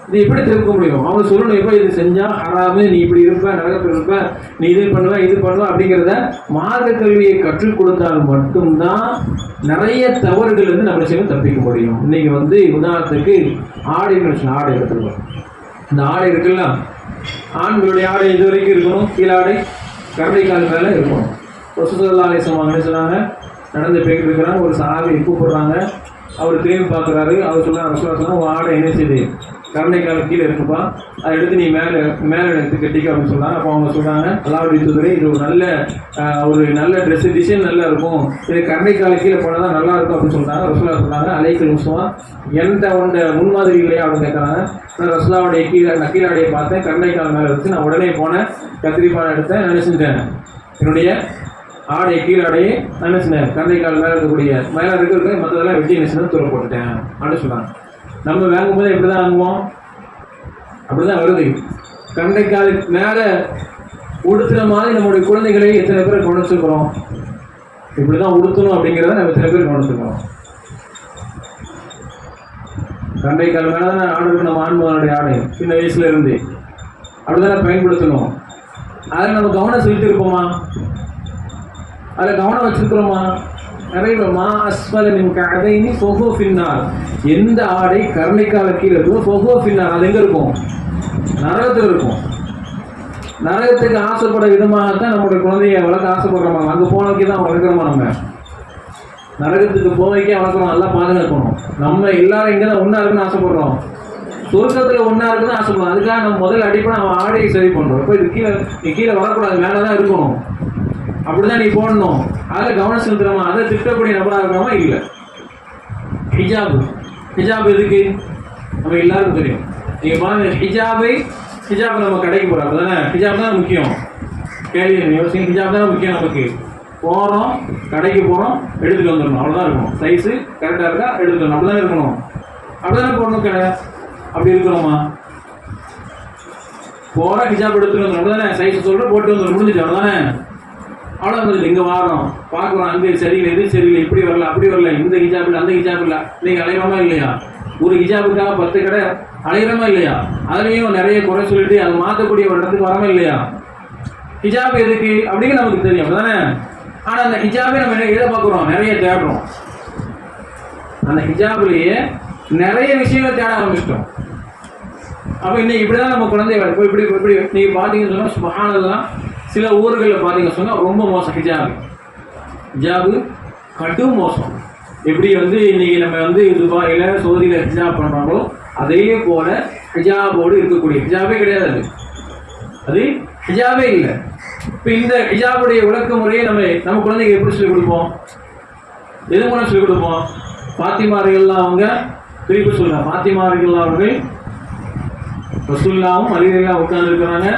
இது எப்படி தடுக்க முடியும்? அவங்க சொல்லணும், எப்போ இது செஞ்சா ஹராமு, நீ இப்படி இருப்ப, நரகத்தில் இருப்ப, நீ இது பண்ணுவ அப்படிங்கிறத மார்க்க கல்வியை கற்றுக் கொடுத்தால் மட்டும்தான் நிறைய தவறுகள் இருந்து நம்ம செய்ய தப்பிக்க முடியும். இன்னைக்கு உதாரணத்துக்கு ஆடை எடுத்துக்கலாம். இந்த ஆடை இருக்குல்ல, ஆண்களுடைய ஆடை இது வரைக்கும் இருக்கணும், கீழாடை கரடை கால் மேலே இருக்கணும். என்ன சொன்னாங்க, நடந்து போய்கிட்டு இருக்கிறாங்க, ஒரு சஹாபி கூப்பிடுறாங்க, அவர் திரும்பி பார்க்குறாரு, அவர் சொல்றாங்க, உன் ஆடை என்ன செய்யுது, கரண்டை கால கீழே இருக்குப்பா, அதை எடுத்து நீ மேலே எடுத்து கட்டிக்க அப்படின்னு சொன்னாங்க. அப்போ அவங்க சொல்றாங்க, அல்லாஹ்வுடைய தூதரே, இது ஒரு நல்ல ட்ரெஸ் டிசைன் நல்லா இருக்கும், இது கரண்டை கால கீழே போனதான் நல்லா இருக்கும் அப்படின்னு சொல்றாங்க. ரசூலா சொன்னாங்க, அலைக்கல் முஸ்லிமா, எந்த முன்மாதிரி இல்லையா அப்படின்னு கேட்கறாங்க. நான் ரசூலாவுடைய கீழாடையை பார்த்தேன், கரண்டை கால மேலே வச்சு நான் உடனே போனேன், கத்திரிப்பானை எடுத்தேன், நினைச்சுட்டேன் என்னுடைய ஆடை கீழாடையை நினைச்சினேன், கரண்டை கால் மேலே இருக்கக்கூடிய மேலே இருக்கிற மற்றதெல்லாம் வெட்டி நினைச்சுதான் தூர போட்டுட்டேன் அப்படின்னு சொன்னாங்க. நம்ம வாங்கும்போது எப்படிதான் வாங்குவோம், அப்படிதான் வருது. கண்டைக்காலுக்கு மேலே உடுத்துற மாதிரி நம்முடைய குழந்தைகளை எத்தனை பேர் கவனிச்சுக்கிறோம்? இப்படிதான் உடுத்தணும் அப்படிங்கிறத நம்ம எத்தனை பேர் கவனிச்சுக்கிறோம்? கண்டைக்கால் மேலே தான் ஆடு, நம்ம ஆண்மகனுடைய ஆடை சின்ன வயசுல இருந்து அப்படிதான் பயன்படுத்தணும். அதில் நம்ம கவனம் செலுத்தி இருப்போமா? அதில் கவனம் வச்சிருக்கிறோமா? நிறைவமா அஸ்வலின் கதைனி ஃபோகோ ஃபின்னார். எந்த ஆடை கரணைக்கால கீழே இருக்கும், ஃபோகோ ஃபின்னார், அது எங்கே இருக்கும்? நரகத்தில் இருக்கும். நரகத்துக்கு ஆசைப்பட விதமாகத்தான் நம்மளுடைய குழந்தைய வளர்க்க ஆசைப்படுறோமா? அங்கே போனவைக்கு தான் வளர்க்குறோமா? நம்ம நரகத்துக்கு போனவைக்கே வளர்க்குறோம், நல்லா பாதுகாக்கணும். நம்ம எல்லாரும் இங்கே தான் ஒன்றா இருக்குன்னு ஆசைப்படுறோம், சொர்க்கத்தில் ஒன்றா இருக்குன்னு ஆசைப்படுறோம். அதுக்காக நம்ம முதல் அடிப்படை அவன் ஆடையை சரி பண்ணுறோம். இப்போ இது கீழே வரக்கூடாது, மேலே தான் இருக்கணும், அப்படிதான் நீ போடணும். அதில் கவனம் செலுத்துறோமா? அதை திட்டப்படி நபராக இருக்கிறோமா? இல்லை. ஹிஜாப் எதுக்கு? நம்ம எல்லாருக்கும் தெரியும். நீங்க பாருங்க, ஹிஜாப் நம்ம கடைக்கு போறோம், அப்படிதானே? ஹிஜாப் தான் முக்கியம். கேள்வி யோசிங்க, ஹிஜாப் தான் முக்கியம். நமக்கு போறோம், கடைக்கு போறோம், எடுத்துட்டு வந்துடணும், அவ்வளோதான் இருக்கணும். சைஸு கரெக்டாக இருக்கா, எடுத்துட்டு வரணும், அப்படிதானே இருக்கணும். அப்படிதானே போடணும். கடை அப்படி இருக்கிறோமா? போற ஹிஜாப் எடுத்துட்டு வந்துடும், அப்படிதானே? சைஸ் சொல்ற போட்டு வந்துடும், முடிஞ்சிட்டு, அவ்வளோதானே? அவ்வளோ வந்துட்டு இங்கே வாரோம், பார்க்குறோம், அங்கே சரியில்லை, இது சரியில்லை, இப்படி வரல, அப்படி வரல, இந்த ஹிஜாப் இல்லை, அந்த ஹிஜாப் இல்லை. நீங்கள் அலையிறோமா இல்லையா? ஒரு ஹிஜாபுக்காக 10 கடை அலையிறோமா இல்லையா? அதுலேயும் நிறைய குறை சொல்லிட்டு அதை மாற்றக்கூடிய ஒரு இடத்துக்கு வரமா இல்லையா? ஹிஜாப் எதுக்கு அப்படின்னு நமக்கு தெரியும் தானே. ஆனால் அந்த ஹிஜாபை நம்ம எதை பார்க்குறோம், நிறைய தேடுறோம். அந்த ஹிஜாப்லேயே நிறைய விஷயங்களை தேட ஆரம்பிச்சிட்டோம். அப்போ இன்னைக்கு இப்படிதான் நம்ம குழந்தைகள் இப்படி இப்படி நீங்கள் பார்த்தீங்கன்னு சொன்னால் சுபஹானல்லாஹ் சில ஊர்களில் பார்த்தீங்கன்னு சொன்னால் ரொம்ப மோசம். ஹிஜாபு கடும் மோசம். எப்படி இன்னைக்கு நம்ம துபாயில் சவுதியில் ஹிஜாப் பண்ணுறாங்களோ அதே போல ஹிஜாபோடு இருக்கக்கூடிய ஹிஜாபே கிடையாது, அது ஹிஜாபே இல்லை. இப்போ இந்த ஹிஜாபுடைய விளக்க முறையை நம்ம குழந்தைங்க எப்படி சொல்லிக் கொடுப்போம், எது மூலம் சொல்லிக் கொடுப்போம்? பாத்திமார்கள் அவங்க திருப்பி சொல்லுங்க, பாத்திமார்கள் அவர்கள் ரசூலுல்லாஹும் அலிரலியல்லாஹு உட்கார்ந்து இருக்கிறாங்க.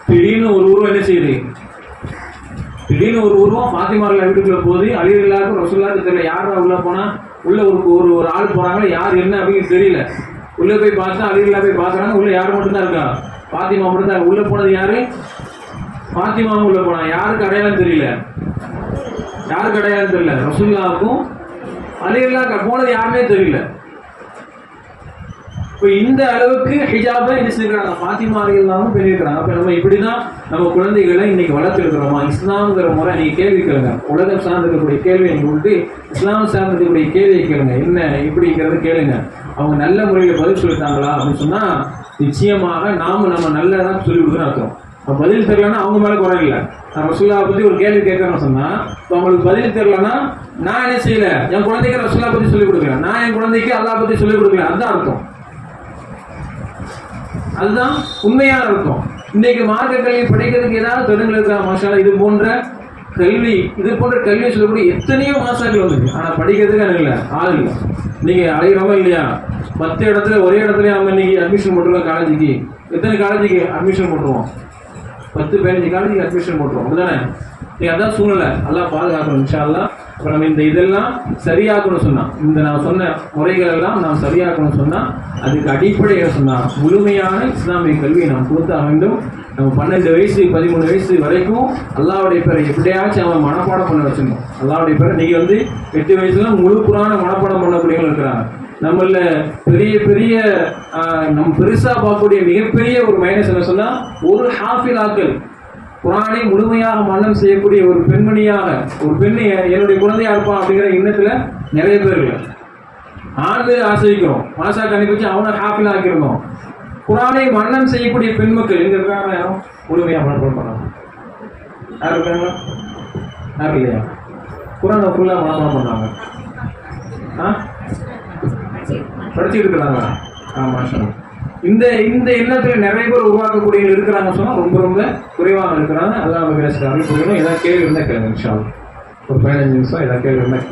திடீர்னு ஒரு உருவம் என்ன செய்யுது, திடீர்னு ஒரு உருவம் பாத்திமார்கள் வீட்டுக்குள்ள போகுது. அலிரலியல்லாஹுக்கும் ரசூலுல்லாஹுக்கும் தெரியல, யாரா உள்ள போனா உள்ள ஒரு ஆள் போறாங்க, யார் என்ன அப்படின்னு தெரியல. உள்ள போய் பார்த்தா அலிரலியல்லாஹு போய் பார்க்கறாங்க, உள்ள யார் மட்டும் தான் இருக்கா, பாத்திமா மட்டும் தான். உள்ள போனது யாரு, பாத்திமா உள்ள போனா. யாருக்கு அடையாளம் தெரியல, யாருக்கு அடையாளம் தெரியல, ரசூலுல்லாஹுக்கும் அலிரலியல்லாஹு போனது யாருமே தெரியல. இப்போ இந்த அளவுக்கு ஹிஜாபை என்ன செய்யறாங்க, பாத்திமா அலிரலியல்லாஹு பண்ணியிருக்கிறாங்க. அப்போ நம்ம இப்படிதான் நம்ம குழந்தைகளை இன்னைக்கு வளர்த்துருக்கிறோமா? இஸ்லாம்ங்கிற முறை நீங்க கேள்வி கேளுங்க. உலகம் சார்ந்திருக்கக்கூடிய கேள்வி நீங்க விட்டு இஸ்லாம் சார்ந்திருக்கக்கூடிய கேள்வியை கேளுங்க, என்ன இப்படிங்கிறத கேளுங்க. அவங்க நல்ல முறையில் பதில் சொல்லிட்டாங்களா அப்படின்னு சொன்னா நிச்சயமாக நாம நம்ம நல்லதான் சொல்லி கொடுக்குறோம் அர்த்தம். பதில் தெரியலன்னா அவங்க மேல குறை இல்லை. நான் ரசூலுல்லாஹ் பத்தி ஒரு கேள்வி கேட்கறேன்னு சொன்னா அவங்களுக்கு பதில் தெரியலன்னா நான் என்ன செய்யல, என் குழந்தைக்கு ரசூலுல்லாஹ் பத்தி சொல்லிக் கொடுக்குறேன், நான் என் குழந்தைக்கு அல்லாஹ் பத்தி சொல்லிக் கொடுக்குறேன். அதுதான் அர்த்தம், அதுதான் உண்மையான அர்த்தம். இன்னைக்கு மார்க்க கல்வி படிக்கிறதுக்கு ஏதாவது தெலுங்குல இருக்கா மாஷா இது போன்ற கல்வி, இது போன்ற கல்வி சொல்லக்கூடிய எத்தனையோ மாசாக்கள் வந்துருக்கு. ஆனா படிக்கிறதுக்கு இல்லை, ஆள் இல்லை. நீங்க அழைகிறோமா இல்லையா, 10 இடத்துல ஒரே இடத்துல நம்ம இன்னைக்கு அட்மிஷன் போட்டுருவோம். காலேஜுக்கு எத்தனை காலேஜுக்கு அட்மிஷன் போட்டுருவோம், 10-15 காலேஜுக்கு அட்மிஷன் போட்டுருவோம். அப்படிதானே? நீங்க அதான் சூழ்நிலை, எல்லாம் பாதுகாக்கணும் இன்ஷா அல்லாஹ். இப்போ நம்ம இதெல்லாம் சரியாக்கணும் சொன்னா, இந்த நான் சொன்ன முறைகள் எல்லாம் நாம் சரியாக்கணும் சொன்னா அதுக்கு அடிப்படையை சொன்னா முழுமையான இஸ்லாமிய கல்வியை நாம் கொடுத்தாக வேண்டும். நம்ம 12 வயசு 13 வயசு வரைக்கும் அல்லாஹ்வுடைய பேரை எப்படியாச்சும் அவன் மனப்பாடம் பண்ண வச்சிருந்தோம். அல்லாஹ்வுடைய பேரை நீங்க 8 வயசுல முழு குர்ஆனை மனப்பாடம் பண்ணக்கூடியவங்க இருக்கிறாங்க. நம்மள பெரிய பெரிய நம்ம பெருசா பார்க்கக்கூடிய மிகப்பெரிய ஒரு மைனஸ் என்ன சொன்னா, ஒரு ஹாஃபிலாக்கள் குர்ஆனை முழுமையாக மரணம் செய்யக்கூடிய ஒரு பெண்மணியாக, ஒரு பெண்ணு என்னுடைய குழந்தையா இருப்பான் அப்படிங்கிற எண்ணத்துல நிறைய பேர் இல்லை. ஆண்டு ஆசிரிக்கிறோம், மாசாக்கு அனுப்பி வச்சு அவனை ஹாஃபில் ஆக்கிருந்தோம். குர்ஆனை மரணம் செய்யக்கூடிய பெண் மக்கள் எங்க இருக்காங்க, யாரும் முழுமையாக மனப்பாடம் பண்ணாங்க. யார் இருக்காங்க, யார் இல்லையா? குர்ஆனை ஃபுல்லாக மனப்பாடம் பண்ணாங்க, படிச்சுட்டு இருக்கிறாங்க. மாஷா இந்த இந்த எண்ணத்தில் நிறைய பேர் உருவாக்கக்கூடிய இருக்கிறாங்க சொன்னா ரொம்ப ரொம்ப குறைவாக இருக்கிறாங்க. அல்லாஹ் அருள் புரியணும். ஏதாவது கேள்வி இருந்தால் கேளுங்க இன்ஷா அல்லாஹ். ஒரு 15 நிமிஷம் ஏதாவது கேள்வி இருந்தால்.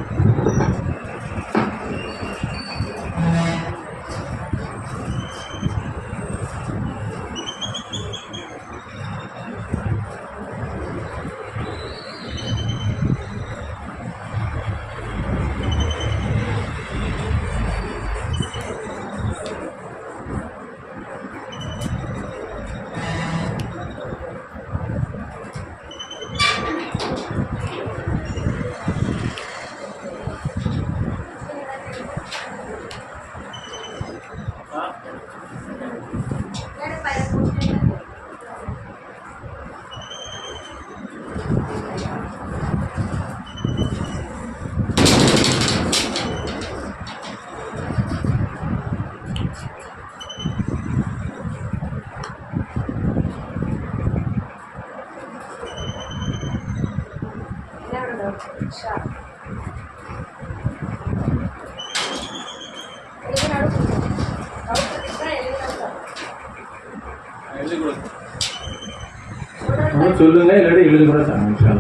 சொல்லுங்க, இல்லாட்டி எழுதி கூட தாங்க.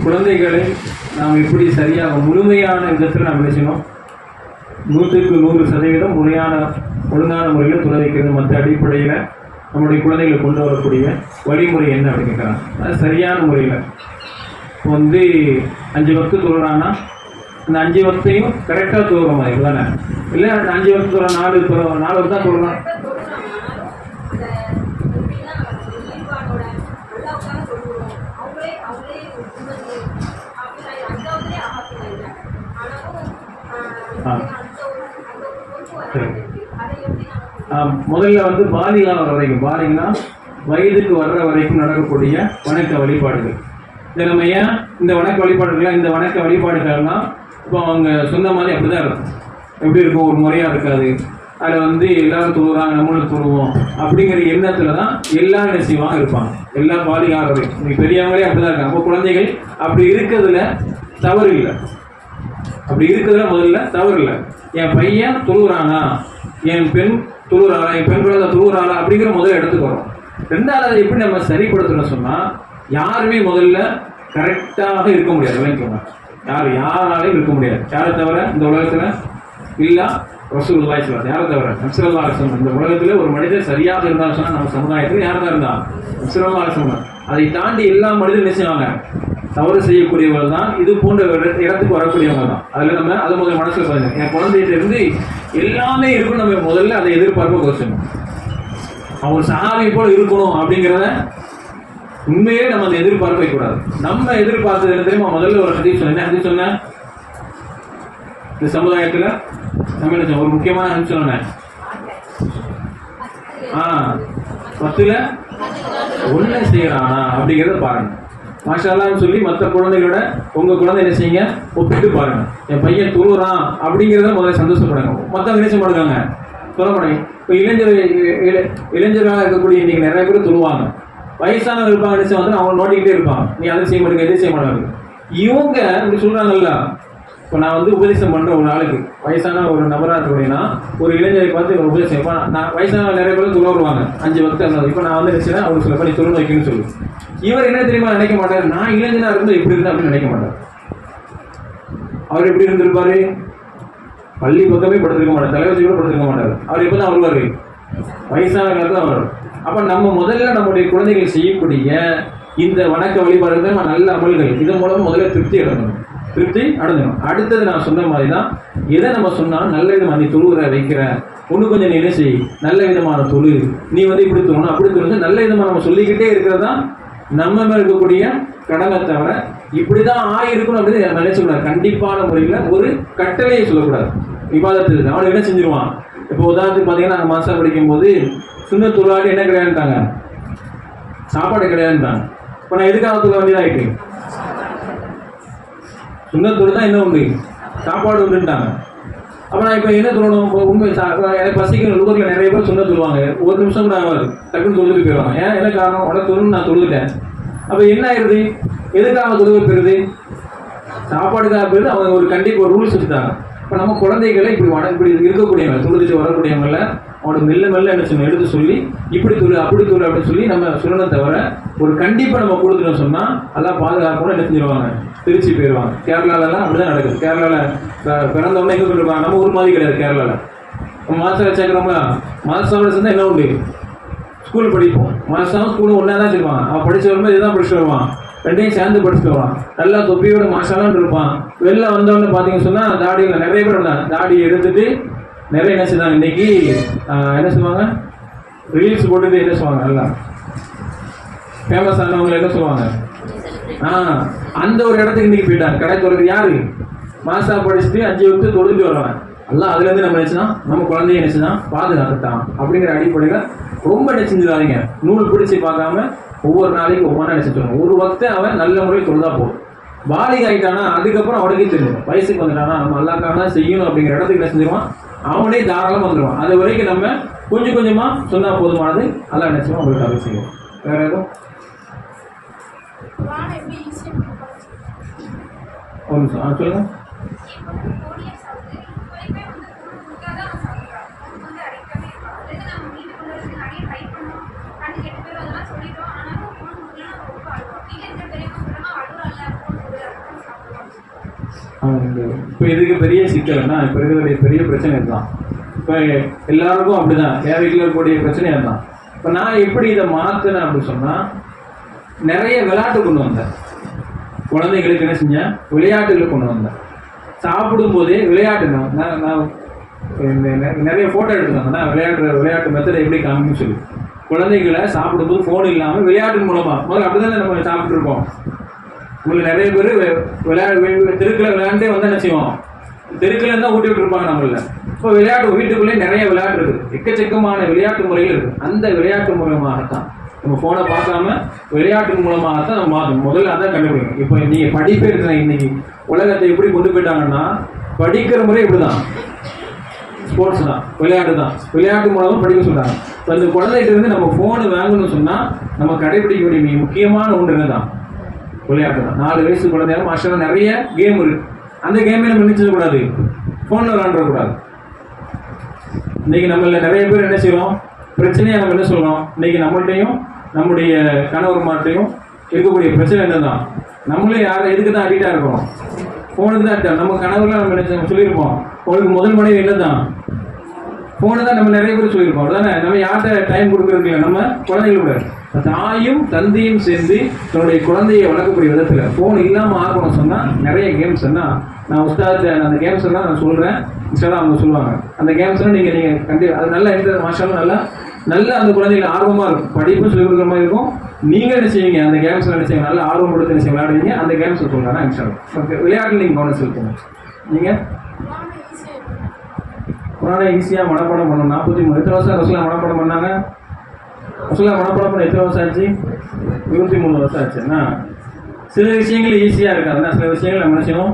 குழந்தைகளை நாம் எப்படி சரியாக முழுமையான விதத்தில் நாம் பேசணும். 100% ஒழுங்கான முறையில் தொலை வைக்கிறது. மற்ற அடிப்படையில் நம்முடைய குழந்தைகளை கொண்டு வரக்கூடிய வழிமுறை என்ன அப்படின்னு கேட்குறாங்க. அது சரியான முறையில் இப்போ 5 வக்து தொழுறான்னா அந்த 5 வக்தையும் கரெக்டாக தொழுகிற மாதிரி தானே? இல்லை அந்த 5 வக்து தொழுற 4 வக்து தான் தொழுறான். முதல்ல பாலிகா வர வரைக்கும், பாலிகா வயதுக்கு வர்ற வரைக்கும் நடக்கக்கூடிய வணக்க வழிபாடுகள். இதை நம்ம ஏன் இந்த வணக்க வழிபாடுகள், இந்த வணக்க வழிபாடுகள்லாம் இப்போ அவங்க சொன்ன மாதிரி அப்படிதான் இருக்கும். எப்படி இருக்கும்? ஒரு முறையாக இருக்காது. அதில் எல்லாரும் தொழுவாங்க, நம்மளும் தொழுவோம் அப்படிங்கிற எண்ணத்தில் தான் எல்லா நிச்சயமாக இருப்பாங்க. எல்லா பாலிகாரர்கள் பெரியவங்களே அப்படிதான் இருக்காங்க. அப்போ குழந்தைகள் அப்படி இருக்கிறதுல தவறு இல்லை. அப்படி இருக்கிறதுல முதல்ல தவறு இல்லை. என் பையன் தொழுகிறானா, என் பெண் தொழுகிறாளா, என் பெண் குழந்தை தொழுகிறாளா அப்படிங்கிற முதல்ல எடுத்துக்கு வரும். ரெண்டாவது எப்படி நம்ம சரிப்படுத்தணும்னு சொன்னால், யாருமே முதல்ல கரெக்டாக இருக்க முடியாது. விளங்கிக்கோங்க, யாராலையும் இருக்க முடியாது. யாரை தவிர இந்த உலகத்தில் இல்லா ரசூலுல்லாஹி ஸல்லல்லாஹு அலைஹி வஸல்லம், யாரை தவிர ஸல்லல்லாஹு அலைஹி வஸல்லம். இந்த உலகத்தில் ஒரு மனிதர் சரியாக இருந்தாலும் சொன்னால் நம்ம சமுதாயத்தில் யார் தான் இருந்தா? ஸல்லல்லாஹு அலைஹி வஸல்லம். அதை தாண்டி எல்லா மனிதரும் நினைச்சாங்க தவறு செய்யக்கூடியவர்கள் தான், இது போன்ற இடத்துக்கு வரக்கூடியவங்க தான். அதில் நம்ம அதை முதல்ல மனசில் பாருங்க. என் குழந்தையிலிருந்து எல்லாமே இருக்கும். நம்ம முதல்ல அதை எதிர்பார்ப்ப குறைச்சணும். அவன் சஹாபி போல இருக்கணும் அப்படிங்கிறத உண்மையே நம்ம அதை எதிர்பார்க்க வைக்கக்கூடாது. நம்ம எதிர்பார்த்தது என்ன தெரியுமா? முதல்ல ஒரு ஹதீஸ் சொன்னேன். ஹதீஸ் சொன்னேன், இந்த சமுதாயத்தில் நம்ம என்ன ஒரு முக்கியமான ஹதீஸ் சொன்னேன். 10ல் 1 செய்யறானா அப்படிங்கிறத பாருங்க. மாஷா அல்லாஹ்னு சொல்லி மற்ற குழந்தைகளோட உங்க குழந்தை என்ன செய்யுங்க, ஒப்பிட்டு பாருங்க. என் பையன் தொழுறான் அப்படிங்கிறத முதல்ல சந்தோஷப்படுங்க. மற்றவங்க என்ன செய்ய மாட்டாங்க, சொல்ல மாட்டாங்க. இப்போ இளைஞர்களாக இருக்கக்கூடிய இன்னைக்கு நிறைய பேர் தொழுவாங்க. வயசானவங்க இருப்பாங்க, நிச்சயம் வந்து அவங்க நோட்டிக்கிட்டே இருப்பாங்க. நீ அதை செய்ய மாட்டேங்க, எதை செய்ய மாட்டாங்க. இவங்க இப்படி சொல்றாங்கல்ல. இப்போ நான் உபதேசம் பண்ணுறேன் ஒரு ஆளுக்கு, வயசான ஒரு நபராக இருக்கக்கூடியனா ஒரு இளைஞரை பார்த்து உபதேசம். நான் வயசான நிறைய பேர் துளருவாங்க 5 வக்து இருந்தாலும். இப்போ நான் நினைச்சேன் அவருக்கு சில பண்ணி தொழில் வைக்கணும்னு சொல்லி, இவர் என்ன தெரியுமா நினைக்க மாட்டார், நான் இளைஞனா இருந்தால் எப்படி இருந்தா அப்படின்னு நினைக்க மாட்டார். அவர் எப்படி இருந்திருப்பாரு? பள்ளி பக்கமே படுத்திருக்க மாட்டார், தலைவசி கூட படுத்திருக்க மாட்டார். அவர் எப்போ தான் வருவார்? வயசான காலத்தில் தான் வருவார். அப்போ நம்ம முதல்ல நம்முடைய குழந்தைகள் செய்யக்கூடிய இந்த வணக்க வழிபாடுகள் நல்ல அமல்கள், இதன் மூலம் முதல்ல திருப்தி அடைஞ்சிடும். அடுத்தது நான் சொன்ன மாதிரி தான், எதை நம்ம சொன்னாலும் நல்ல விதமாக நீ தொழுகிற வைக்கிற ஒன்று கொஞ்சம் நீ என்ன செய், நல்ல விதமான தொழு, நீ இப்படி தொழணும் அப்படி தொழுந்து நல்ல விதமாக நம்ம சொல்லிக்கிட்டே இருக்கிறது தான் நம்ம மேலே இருக்கக்கூடிய கடமை. தவிர இப்படிதான் ஆயிருக்கணும் அப்படின்னு நினைச்சக்கூடாது. கண்டிப்பான முறையில் ஒரு கட்டளையை சொல்லக்கூடாது. விவாதத்துக்கு அவனை என்ன செஞ்சிருவான். இப்போ உதாரணத்துக்கு பார்த்தீங்கன்னா, நாங்கள் மாசா படிக்கும் போது சுண்ண தொழிலாளி என்ன கிடையாதுட்டாங்க, சாப்பாடு கிடையாதுட்டாங்க. இப்போ நான் எதுக்காக சொல்ல வேண்டியதாயிட்டு, சுண்ணத்தோடு தான் என்ன உண்டு, சாப்பாடு உண்டுட்டாங்க. அப்போ நான் இப்போ என்ன சொல்லணும், உண்மை எனக்கு பசிக்கணும். ஊரில் நிறைய பேர் சுண்ண சொல்லுவாங்க, ஒரு நிமிஷம் கூட ஆகாது, டக்குன்னு தொழுது போயிடுவாங்க. ஏன் என்ன காரணம், உடனே தொழுன்னு நான் தொழுதுட்டேன். அப்போ என்ன ஆயிடுது, எதுக்காக தொழுது போயிருது, சாப்பாடுக்காக போயிடுது. அவங்க ஒரு கண்டிப்பாக ஒரு ரூல்ஸ் வச்சுட்டாங்க. இப்போ நம்ம குழந்தைகளை இப்படி இருக்கக்கூடியவங்க, தொழுதுட்டு வரக்கூடியவங்கள அவனுக்கு மெல்ல என்ன சொல்லணும், எடுத்து சொல்லி இப்படி தொழு அப்படி தொழு அப்படின்னு சொல்லி நம்ம சொல்லணும். தவிர ஒரு கண்டிப்பாக நம்ம கொடுத்துட்டோம் சொன்னால் அதெல்லாம் பாதுகாக்கணும் என்ன செஞ்சிருவாங்க, திருச்சி போயிடுவாங்க. கேரளாலெல்லாம் அப்படிதான் நடக்குது. கேரளாவில் பிறந்தவொடனே எங்கே சொல்லிருப்பாங்க, நம்ம ஊர் மாதிரி கிடையாது. கேரளாவில் மாதம் வச்சுக்கிறோம்ல, மாதம் சேர்ந்தா என்ன உண்டு, ஸ்கூல் படிப்போம். மாதம் ஸ்கூலும் ஒன்றா தான் வச்சுருப்பாங்க. அவன் படிச்சு வரும்போது இதுதான் படிச்சுட்டு வருவான், ரெண்டையும் சேர்ந்து படிச்சுட்டு வருவான். நல்லா தொப்பியோட மாசாலான்னு இருப்பான். வெளில வந்தவொடனே பார்த்தீங்கன்னு சொன்னால் தாடியில் நிறைய பேர் இருந்தாங்க. தாடியை எடுத்துட்டு நிறைய என்ன செய்வாங்க, இன்னைக்கு என்ன சொல்லுவாங்க, ரீல்ஸ் போட்டுட்டு என்ன சொல்லுவாங்க, நல்லா ஃபேமஸ் ஆனவங்க என்ன சொல்லுவாங்க, அந்த ஒரு இடத்துக்கு இன்னைக்கு போயிட்டாங்க. கடை தொடர்ந்து யாரு, மாசா படிச்சுட்டு 5 வகுப்பு தொழுந்து வருவாங்க. எல்லாம் அதுலேருந்து நம்ம நினைச்சுனா நம்ம குழந்தைய நினைச்சுனா பாதுகாத்துட்டான் அப்படிங்கிற அடிப்படையில் ரொம்ப நினைச்சுடாதீங்க. நூல் பிடிச்சி பார்க்காம ஒவ்வொரு நாளைக்கு ஒவ்வொன்றா நினைச்சிட்டு ஒரு வக்தை அவன் நல்ல முறையில் தொழுதா போதும். பாலிக ஆகிட்டானா அதுக்கப்புறம் அவனுக்கே தெரியும், வயசுக்கு வந்துட்டானா நம்ம அல்லாக்கான செய்யணும் அப்படிங்கிற இடத்துக்கு என்ன செஞ்சிருவான், அவனே தாராளமாக வந்துடுவான். அது வரைக்கும் நம்ம கொஞ்சம் கொஞ்சமாக சொன்னால் போதுமானது. அல்லா நினைச்சோம் உங்களுக்கு அதை செய்வோம். வேற எதுவும் ஒரு நிமிஷம் சொல்லுங்க. இப்போ இதுக்கு பெரிய சிக்கல்னா இப்போ இருக்கிற பெரிய பிரச்சனை இதுதான். இப்போ எல்லாருக்கும் அப்படிதான், என் வீட்டில் இருக்கக்கூடிய பிரச்சனை அதுதான். இப்போ நான் எப்படி இதை மாற்றினேன் அப்படின்னு சொன்னால், நிறைய விளையாட்டு கொண்டு வந்தேன். குழந்தைகளுக்கு என்ன செஞ்சேன், விளையாட்டுகளை கொண்டு வந்தேன். சாப்பிடும் போதே விளையாட்டு நான் நிறைய ஃபோட்டோ எடுத்துக்காங்க. நான் விளையாட்டு மெத்தடை எப்படி காமின்னு சொல்லி குழந்தைகளை சாப்பிடும்போது ஃபோன் இல்லாமல் விளையாட்டு மூலமாக முதல்ல அப்படி தானே நம்ம சாப்பிட்ருக்கோம். உங்களுக்கு நிறைய பேர் தெருக்கில் விளையாண்டே வந்து என்ன செய்வோம், தெருக்கில் தான் ஊட்டி விட்டுருப்பாங்க நம்மள. இப்போ விளையாட்டு வீட்டுக்குள்ளே நிறைய விளையாட்டு இருக்குது, எக்கச்சக்கமான விளையாட்டு முறைகள் இருக்குது. அந்த விளையாட்டு மூலமாகத்தான் நம்ம ஃபோனை பார்க்காம விளையாட்டு மூலமாகத்தான் நம்ம மாற்றணும். முதல்ல அதான் கண்டுபிடிக்கணும். இப்போ நீங்கள் படிப்பே இருக்கிற இன்னைக்கு உலகத்தை எப்படி கொண்டு போயிட்டாங்கன்னா, படிக்கிற முறை இப்படி தான், ஸ்போர்ட்ஸ் தான், விளையாட்டு தான், விளையாட்டு மூலமாக படிக்க சொல்கிறாங்க. இப்போ இந்த குழந்தைகிட்ட இருந்து நம்ம ஃபோனு வாங்கணும்னு சொன்னால் நம்ம கடைபிடிக்க வேண்டிய முக்கியமான ஒன்று தான் விளையாட்டு தான். 4 வயசு குழந்தைங்க மாஸ்டர் நிறைய கேம் இருக்கு, அந்த கேமே நம்ம நினைச்சிடக்கூடாது, ஃபோனில் விளாண்டுறக்கூடாது. இன்னைக்கு நம்மள நிறைய பேர் என்ன செய்வோம், பிரச்சனையாக நம்ம என்ன சொல்கிறோம், இன்னைக்கு நம்மள்கிட்டையும் நம்முடைய கணவர்மார்ட்டையும் இருக்கக்கூடிய பிரச்சனை என்னதான், நம்மளே எதுக்கு தான் அடிக்டாக இருக்கிறோம், ஃபோனுக்கு தான் அடிக்டாக. நம்ம கணவர்லாம் நம்ம என்ன சொல்லியிருப்போம், உங்களுக்கு முதல் மனைவி என்ன தான், ஃபோனை தான் நம்ம நிறைய பேர் சொல்லியிருப்போம். அதானே நம்ம யார்கிட்ட டைம் கொடுக்குறது இல்லை, நம்ம குழந்தைகளோட. தாயும் தந்தையும் சேர்ந்து தன்னுடைய குழந்தையை வளர்க்கக்கூடிய விதத்தில் ஃபோன் இல்லாமல் ஆகணும் சொன்னால் நிறைய கேம்ஸ் என்ன நான் அந்த கேம்ஸ் எல்லாம் நான் சொல்கிறேன், இன்ஸ்டாலாம் அவங்க சொல்லுவாங்க. அந்த கேம்ஸ்லாம் நீங்கள் கண்டிப்பாக அது நல்லா எந்த மாஷாலும் நல்லா அந்த குழந்தைகள் ஆர்வமாக இருக்கும், படிப்பும் சொல்லிக் கொடுக்குற மாதிரி இருக்கும். நீங்கள் என்ன செய்வீங்க, அந்த கேம்ஸில் என்ன செய்வீங்க, நல்லா ஆர்வம் கொடுத்து என்ன செய்ய விளையாடுவீங்க. அந்த கேம்ஸ் சொல்லுவாங்க இன்ஸ்டாலாம். ஓகே, விளையாட்டு நீங்கள் கவனம் செலுத்துங்க. நீங்கள் குரானை ஈஸியாக மனப்பாடம் பண்ணணும். 43 எத்தனை வருஷம் ரசூலா மனப்பாடம் பண்ணாங்க? ரசூலா மனப்பாடம் பண்ண எத்தனை வருஷம் ஆச்சு? 23 வருஷம் ஆச்சுன்னா சில விஷயங்கள் ஈஸியாக இருக்காதுன்னா சில விஷயங்கள் நம்ம நினைச்சோம்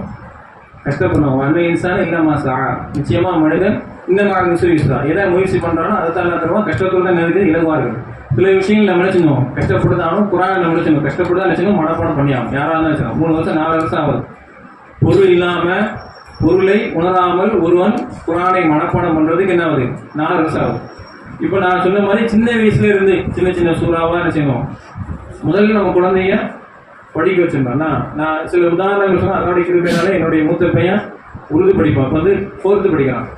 கஷ்டப்படணும். அன்னை இன்சான் இல்லை மாசா, நிச்சயமாக மனிதன் இந்த மாதிரி விஷயம் தான் எதை முயற்சி பண்ணுறானோ அதை தான் தருவோம். கஷ்டத்தோடு தான் இருக்குது, இலகுவாக இருக்குது. சில விஷயங்கள் நம்ம நினைச்சிக்கணும் கஷ்டப்படுதாலும் குரானை நம்ம நினைச்சணும் கஷ்டப்பட்டு தான் நினைச்சணும் மனப்பாடம் பண்ணியாகும். யாராக தான் நினைச்சோம் 3 வருஷம் 4 வருஷம் ஆகுது. பொருள் இல்லாமல் பொருளை உணராமல் ஒருவன் குரானை மனப்பாடம் பண்ணுறதுக்கு என்ன ஆகுது, 4 வருஷம் ஆகுது. இப்போ நான் சொன்ன மாதிரி சின்ன வயசுல இருந்து சின்ன சின்ன சூறாவாக என்ன செய்யணும், முதல்ல நம்ம குழந்தைய படிக்க வச்சிருந்தோம்னா, நான் சில உதாரணங்கள் சொன்னால் அதோட கிருபையினால என்னுடைய மூத்த பையன் உருது படிப்பான். இப்போ வந்து 4th படிக்கிறான்.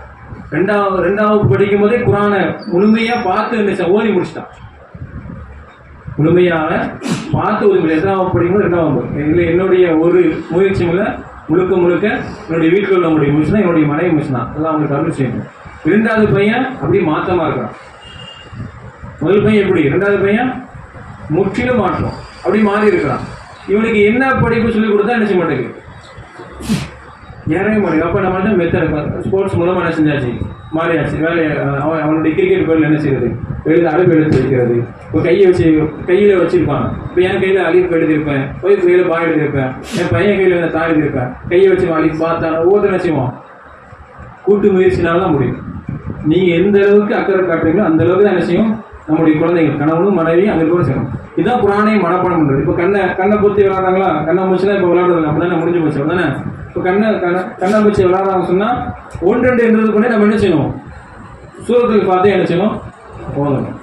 2வது படிக்கும் போதே குரானை முழுமையாக பார்த்து ஓதி முடிச்சிட்டான். முழுமையாக பார்த்து ஓதி முடிச்சு 2வது படிக்கும்போது 2வது இதில் என்னுடைய ஒரு முயற்சியில் முழுக்க என்னுடைய வீட்டில் உள்ள முடிய முடிச்சு தான் என்னுடைய மனைவி முடிச்சு தான். அதெல்லாம் அவங்களுக்கு அருள் செய்யணும். 2வது பையன் அப்படியே மாற்றமாக இருக்கிறான். முதல் பையன் எப்படி, 2வது பையன் முற்றிலும் மாற்றம், அப்படி மாறி இருக்கிறான். இவனுக்கு என்ன படிப்பு சொல்லிக் கொடுத்தா என்ன செய்ய மாட்டேங்குது, ஏறவே மாட்டேங்குது. அப்போ நம்ம வந்து மெத்தட் ஸ்போர்ட்ஸ் மூலமாக என்ன செஞ்சாச்சு, மாறியாச்சு. வேலையை அவனுடைய கிரிக்கெட் பேரில் என்ன செய்யறது, அழுப்பு எழுத்து வைக்கிறது. இப்போ கையில் வச்சிருப்பான். இப்போ என் கையில் அழிப்பு எழுதியிருப்பேன், ஒய்ஃப் கையில் பாய் எழுதியிருப்பேன், என் பையன் கையில் தாய் எழுதியிருப்பேன். கையை வச்சு அழிப்பு பார்த்தா ஒவ்வொருத்தர் என்ன செய்வோம், கூட்டு முயற்சினால்தான் முடியும். நீங்கள் எந்த அளவுக்கு அக்கறை காட்டுறீங்களோ அந்த அளவுக்கு தான் என்ன செய்யும் நம்முடைய குழந்தைகள், கணவனும் மனைவி அங்கே கூட செய்யணும். இதுதான் குரானையும் மனப்பாடம் பண்ணுறது. இப்போ கண்ணை பொத்தி விளாட்றாங்களா, கண்ணை முடிச்சுதான் இப்போ விளாடுறது அப்படின்னா முடிஞ்சு போச்சு தானே. இப்போ கண்ணை முடிச்சு விளாட்றாங்க சொன்னால் 1-2 என்றது கூட நம்ம என்ன செய்யணும், சூரத்துக்கு பார்த்தே என்ன செய்யணும் போதணும்.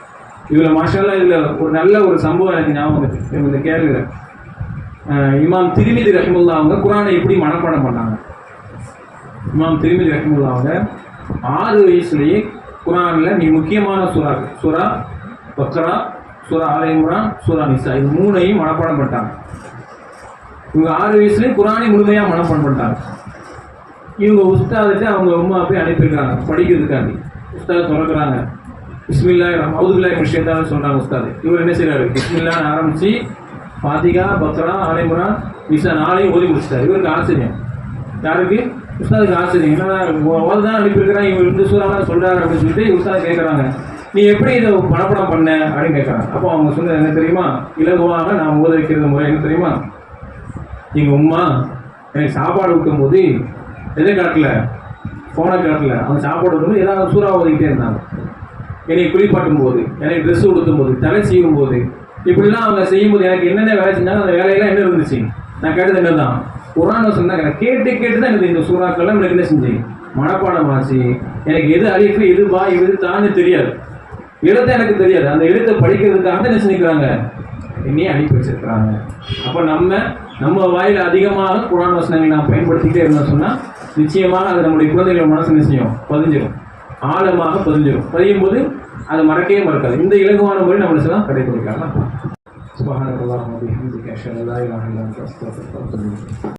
இதில் மாஷால்லா இதில் ஒரு நல்ல ஒரு சம்பவம் எனக்கு ஞாபகம் இருக்குது. இந்த கேள்வியில் இமாம் திரிமிதி ரஹ்மத்துல்லாஹி அவங்க குரானை எப்படி மனப்பாடம் பண்ணாங்க. இமாம் திரிமிதி ரஹ்மத்துல்லாஹி அவங்க 6 வயசுலேயே குரானில் மிக முக்கியமான சூரா பக்ரா, சூரா ஆல இம்ரான், சூரா நிசா, இது 3ஐயும் மனப்பாடம் பண்ணிட்டாங்க. இவங்க 6 வயசுலேயே குரானை முழுமையாக மனப்பாடம் பண்ணிட்டாங்க. இவங்க உஸ்தாதுக்கு அவங்க அம்மா போய் அனுப்பியிருக்காங்க படிக்கிறதுக்காண்டி. உஸ்தாது திறக்கிறாங்க, பிஸ்மில்லா அவுதுபில்லாஹி மினஷ் ஷைத்தானிர் சொல்கிறாங்க உஸ்தாது. இவர் என்ன செய்கிறாரு, பிஸ்மில்லான்னு ஆரம்பித்து ஃபாத்திகா, பக்ரா, ஆல இம்ரான், நிசா 4ஐயும் ஓதி முடிச்சிட்டாரு. இவருக்கு ஆச்சரியம், யாருக்கு, உஸ்தாதுக்கு ஆச்சரியம். என்னன்னா தான் அனுப்பியிருக்கிறான், இவர் இந்த சூறாலாம் சொல்கிறாரு அப்படின்னு சொல்லிட்டு உஸ்தாது கேட்குறாங்க, நீ எப்படி இதை மனப்பாடம் பண்ண அப்படின்னு கேட்குறாங்க. அப்போ அவங்க சொன்னது என்ன தெரியுமா, இலகுவாக நான் ஓத வைக்கிறது முறை என்ன தெரியுமா, எங்கள் உம்மா எனக்கு சாப்பாடு ஊட்டும் போது எதை காட்டல, ஃபோனை காட்டல, அவங்க சாப்பாடு ஊட்டும் ஏதாவது சூறா ஓதிக்கிட்டே இருந்தாங்க. என்னை குளிப்பாட்டும் போது, எனக்கு ட்ரெஸ் உடுத்தும் போது, தலை செய்யும் போது, இப்படிலாம் அவங்க செய்யும்போது எனக்கு என்னென்ன வேலை செஞ்சாங்க அந்த வேலையெல்லாம் என்ன இருந்துச்சு, நான் கேட்டது என்ன தான் குரான் சொன்னாங்க. கேட்டு தான் எனக்கு இந்த சூறாக்கள்லாம் எனக்கு என்ன செஞ்சு மனப்பாடம் ஆச்சு. எனக்கு எது அலிஃபு எது பா எது தான்னு தெரியாது, எழுத்த எனக்கு தெரியாது. அந்த எழுத்தை படிக்கிறதுக்காக தான் என்ன செஞ்சுக்கிறாங்க, என்னையே அனுப்பி வச்சிருக்கிறாங்க. அப்போ நம்ம வாயில் அதிகமாக குர்ஆன் வசனங்களை நாம் பயன்படுத்திக்கிட்டே இருந்தோம் சொன்னால் நிச்சயமாக அது நம்முடைய குழந்தைகள் மனசு என்ன செய்யும்? பதிஞ்சிடும், ஆழமாக பதிஞ்சிடும். பதியும் போது அதை மறக்கவே மறக்காது. இந்த இலகுவான முறை நம்ம எல்லாம் கடைபிடிக்கலாம். சுப்ஹானல்லாஹி வ பிஹம்திஹி அஷ்ஹது அல்லா இலாஹா இல்லா அன்த அஸ்தக்ஃபிருக வ அத்தூபு இலைக்.